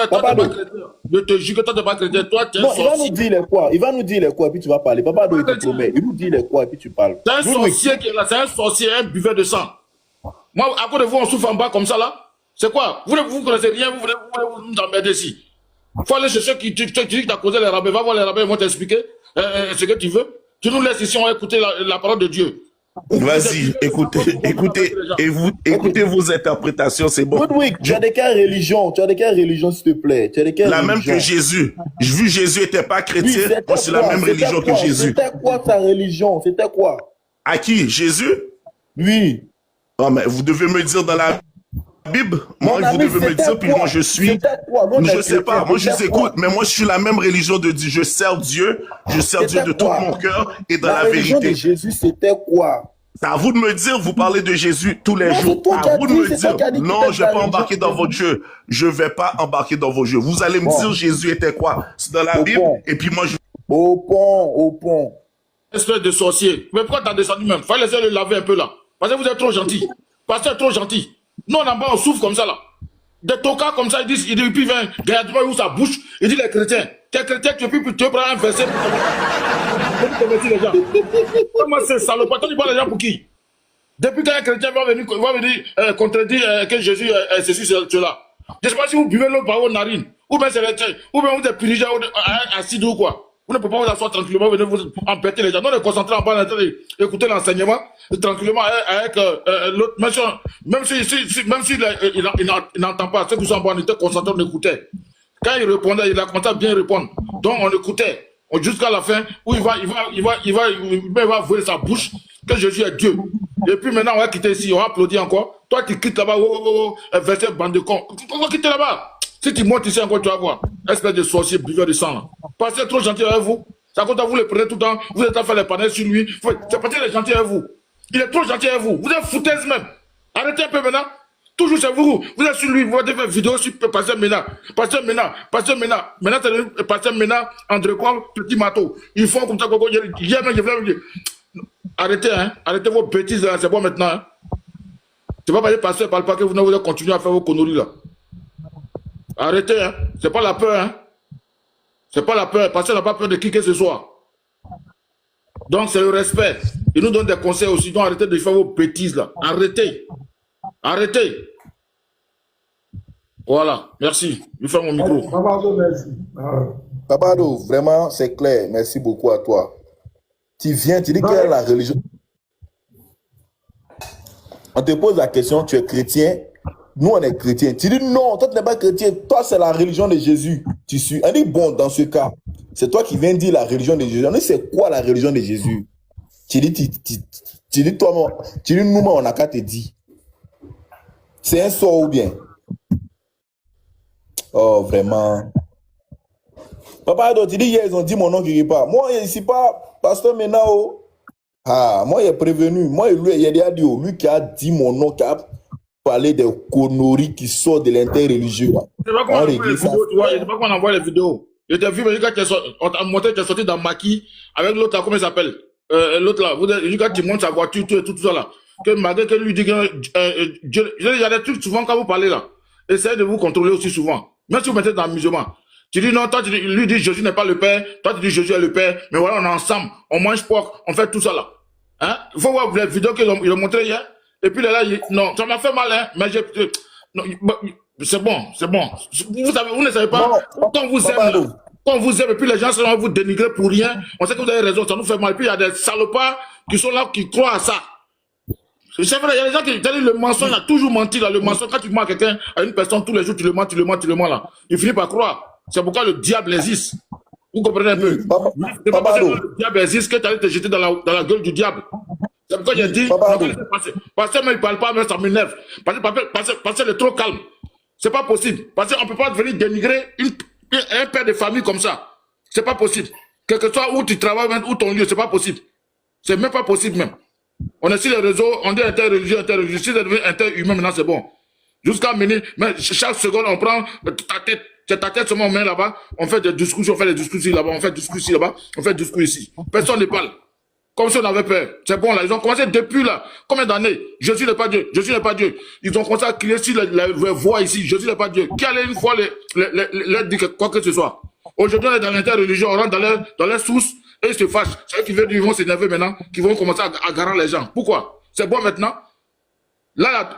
Speaker 8: toi, t'es pas chrétien. Je te jure que toi, t'es pas chrétien. Toi, tu es un sorcier.
Speaker 3: Il va nous dire les quoi. Il va nous dire les quoi, puis tu vas parler. Papa, il te promet. Il nous dit les quoi, puis tu parles.
Speaker 8: C'est un sorcier qui est là. C'est un sorcier, un buveur de sang. Moi, à cause de vous, on souffre en bas comme ça, là. C'est quoi? Vous connaissez rien, vous voulez nous emmerder ici. Faut aller chez ceux qui tu dis que t'as causé les rabbins. Va voir les rabbins, ils vont t'expliquer ce que tu veux. Tu nous laisses ici, on va écouter la parole de Dieu.
Speaker 7: Vas-y, écoutez vos interprétations, c'est bon.
Speaker 3: Ludwig, tu as de quelle religion? S'il te plaît?
Speaker 7: La même que Jésus. J'ai vu Jésus n'était pas chrétien. Moi, c'est la même religion que Jésus.
Speaker 3: C'était quoi sa religion? C'était quoi?
Speaker 7: À qui? Jésus?
Speaker 3: Oui.
Speaker 7: Oh, mais vous devez me dire dans la Bible. Moi, vous devez me dire, puis moi, je suis. Je sais pas. Moi, je vous écoute, mais moi, je suis la même religion de Dieu. Je sers Dieu. Je sers Dieu de tout mon cœur et dans la vérité.
Speaker 3: La religion de Jésus, c'était quoi?
Speaker 7: C'est à vous de me dire, vous parlez de Jésus tous les jours. À vous de me dire, non, je vais pas embarquer dans votre jeu. Je vais pas embarquer dans vos jeux. Vous allez me dire, Jésus était quoi? C'est dans la Bible. Et puis moi, je...
Speaker 3: Au pont.
Speaker 8: Espèce de sorcier. Mais pourquoi t'as descendu même? Fallait laisser le laver un peu là. Parce que vous êtes trop gentil. Parce que vous êtes trop gentil. Nous, en bas, on souffre comme ça là. Des tocards comme ça, ils disent, puis il vient, regarde-moi où sa bouche. Il dit les chrétiens. T'es chrétien, tu peux prendre un verset pour convertir les gens. Comment c'est salopard? Toi, tu parles les gens pour qui? Depuis qu'un chrétien va venir contredire que Jésus est ceci, cela. Je ne sais pas si vous buvez l'eau par vos narines, ou bien c'est les tiens, ou bien vous êtes pirigé assis ou quoi. Vous ne pouvez pas vous asseoir tranquillement, venir vous embêter les gens. Non, on est concentré en bas, en train d'écouter l'enseignement, tranquillement avec l'autre. Même s'il n'entend pas, ceux qui sont en bas, on était concentrés, on écoutait. Quand il répondait, il a commencé à bien répondre. Donc on écoutait jusqu'à la fin où il va ouvrir sa bouche que Jésus est Dieu. Et puis maintenant on va quitter ici, on va applaudir encore. Toi tu quittes là-bas, verset bande de cons. On va quitter là-bas. Si tu montes ici encore, tu vas voir. Espèce de sorcier buveur de sang là. Parce que c'est trop gentil avec vous. Ça compte à vous le prenez tout le temps. Vous êtes à faire les panels sur lui. C'est parce qu'il est gentil avec vous. Il est trop gentil avec vous. Vous êtes foutaise même. Arrêtez un peu maintenant. Toujours c'est vous. Vous êtes sur lui. Vous avez fait vidéo sur Pasteur Mena. Pasteur Mena. Pasteur Mena. Maintenant, c'est Pasteur Mena, André Paul, Petit Mato. Ils font comme ça. Hier, je voulais dire. Arrêtez, hein. Arrêtez vos bêtises là. C'est bon maintenant. Hein. C'est pas parce que Pasteur parle pas que vous allez continuer à faire vos conneries là. Arrêtez, hein. C'est pas la peur, hein. C'est pas la peur. Pasteur n'a pas peur de qui que ce soit. Donc, c'est le respect. Il nous donne des conseils aussi. Donc, arrêtez de faire vos bêtises là. Arrêtez. Arrêtez. Voilà. Merci. Je ferme mon micro.
Speaker 4: Babado, merci.
Speaker 3: Babado, vraiment, c'est clair. Merci beaucoup à toi. Tu viens, tu dis quelle est la religion. On te pose la question, tu es chrétien. Nous, on est chrétiens. Tu dis non, toi, tu n'es pas chrétien. Toi, c'est la religion de Jésus. Tu suis. On dit bon, dans ce cas, c'est toi qui viens dire la religion de Jésus. On dit c'est quoi la religion de Jésus? Tu dis toi, tu dis nous, on n'a qu'à te dire. C'est un sort ou bien? Oh, vraiment. Papa, tu dis hier, ils ont dit mon nom qui pas. Moi, ici pas, Pasteur Menao. Ah, moi, il est prévenu. Moi, il a dit, lui qui a dit mon nom, qui a parler des conneries qui sortent de l'interreligieux.
Speaker 8: C'est pas qu'on envoie les vidéos, tu vois. C'est pas qu'on envoie les vidéos. Je t'ai vu, mais quand on t'a montré, tu es sorti dans Maki avec l'autre là, comment il s'appelle? L'autre là, quand tu montes sa voiture, tout ça là. Que malgré que lui dit que Dieu, il y a des trucs souvent quand vous parlez là. Essayez de vous contrôler aussi souvent. Même si vous mettez dans le musulman. Tu dis non, toi, lui dit Jésus n'est pas le Père, toi tu dis Jésus est le Père, mais voilà, on est ensemble, on mange porc, on fait tout ça là. Hein? Il faut voir les vidéos qu'ils ont montré hier. Et puis là, non, ça m'a fait mal, hein, mais c'est bon, c'est bon. Vous ne savez pas, non, quand vous aimez, quand vous aimez, et puis les gens vont vous dénigrer pour rien, on sait que vous avez raison, ça nous fait mal. Et puis il y a des salopards qui sont là, qui croient à ça. C'est vrai, il y a des gens qui disent le mensonge, il a toujours menti là, le mensonge, quand tu mens à quelqu'un, à une personne, tous les jours, tu le mens là. Il finit par croire. C'est pourquoi le diable existe. Vous comprenez un peu? C'est pas parce que le diable existe que tu allais te jeter dans la gueule du diable. C'est pourquoi j'ai dit, parce que il ne parle pas, mais ça m'énerve. Parce qu'il est trop calme. C'est pas possible. Parce qu'on ne peut pas venir dénigrer un père de famille comme ça. C'est pas possible. Quel que soit où tu travailles, où ton lieu, c'est pas possible. C'est même pas possible même. On est sur les réseaux, on dit interreligieux. Si c'est devenu interhumain, maintenant c'est bon. Jusqu'à mener, mais chaque seconde, on prend ta tête. C'est ta tête seulement, on met là-bas, on fait des discours, on fait des discours ici, là-bas, on fait des discours ici, là-bas, on fait des discours ici. Personne ne parle. Comme si on avait peur. C'est bon, là. Ils ont commencé depuis là. Combien d'années? Jésus n'est pas Dieu. Jésus n'est pas Dieu. Ils ont commencé à crier sur les voix ici. Jésus n'est pas Dieu. Qui allait une fois leur dire quoi que ce soit? Aujourd'hui, on est dans l'interreligion, on rentre dans les sources et ils se fâchent. C'est eux qui vont s'énerver maintenant, qui vont commencer à garer les gens. Pourquoi? C'est bon maintenant. Là,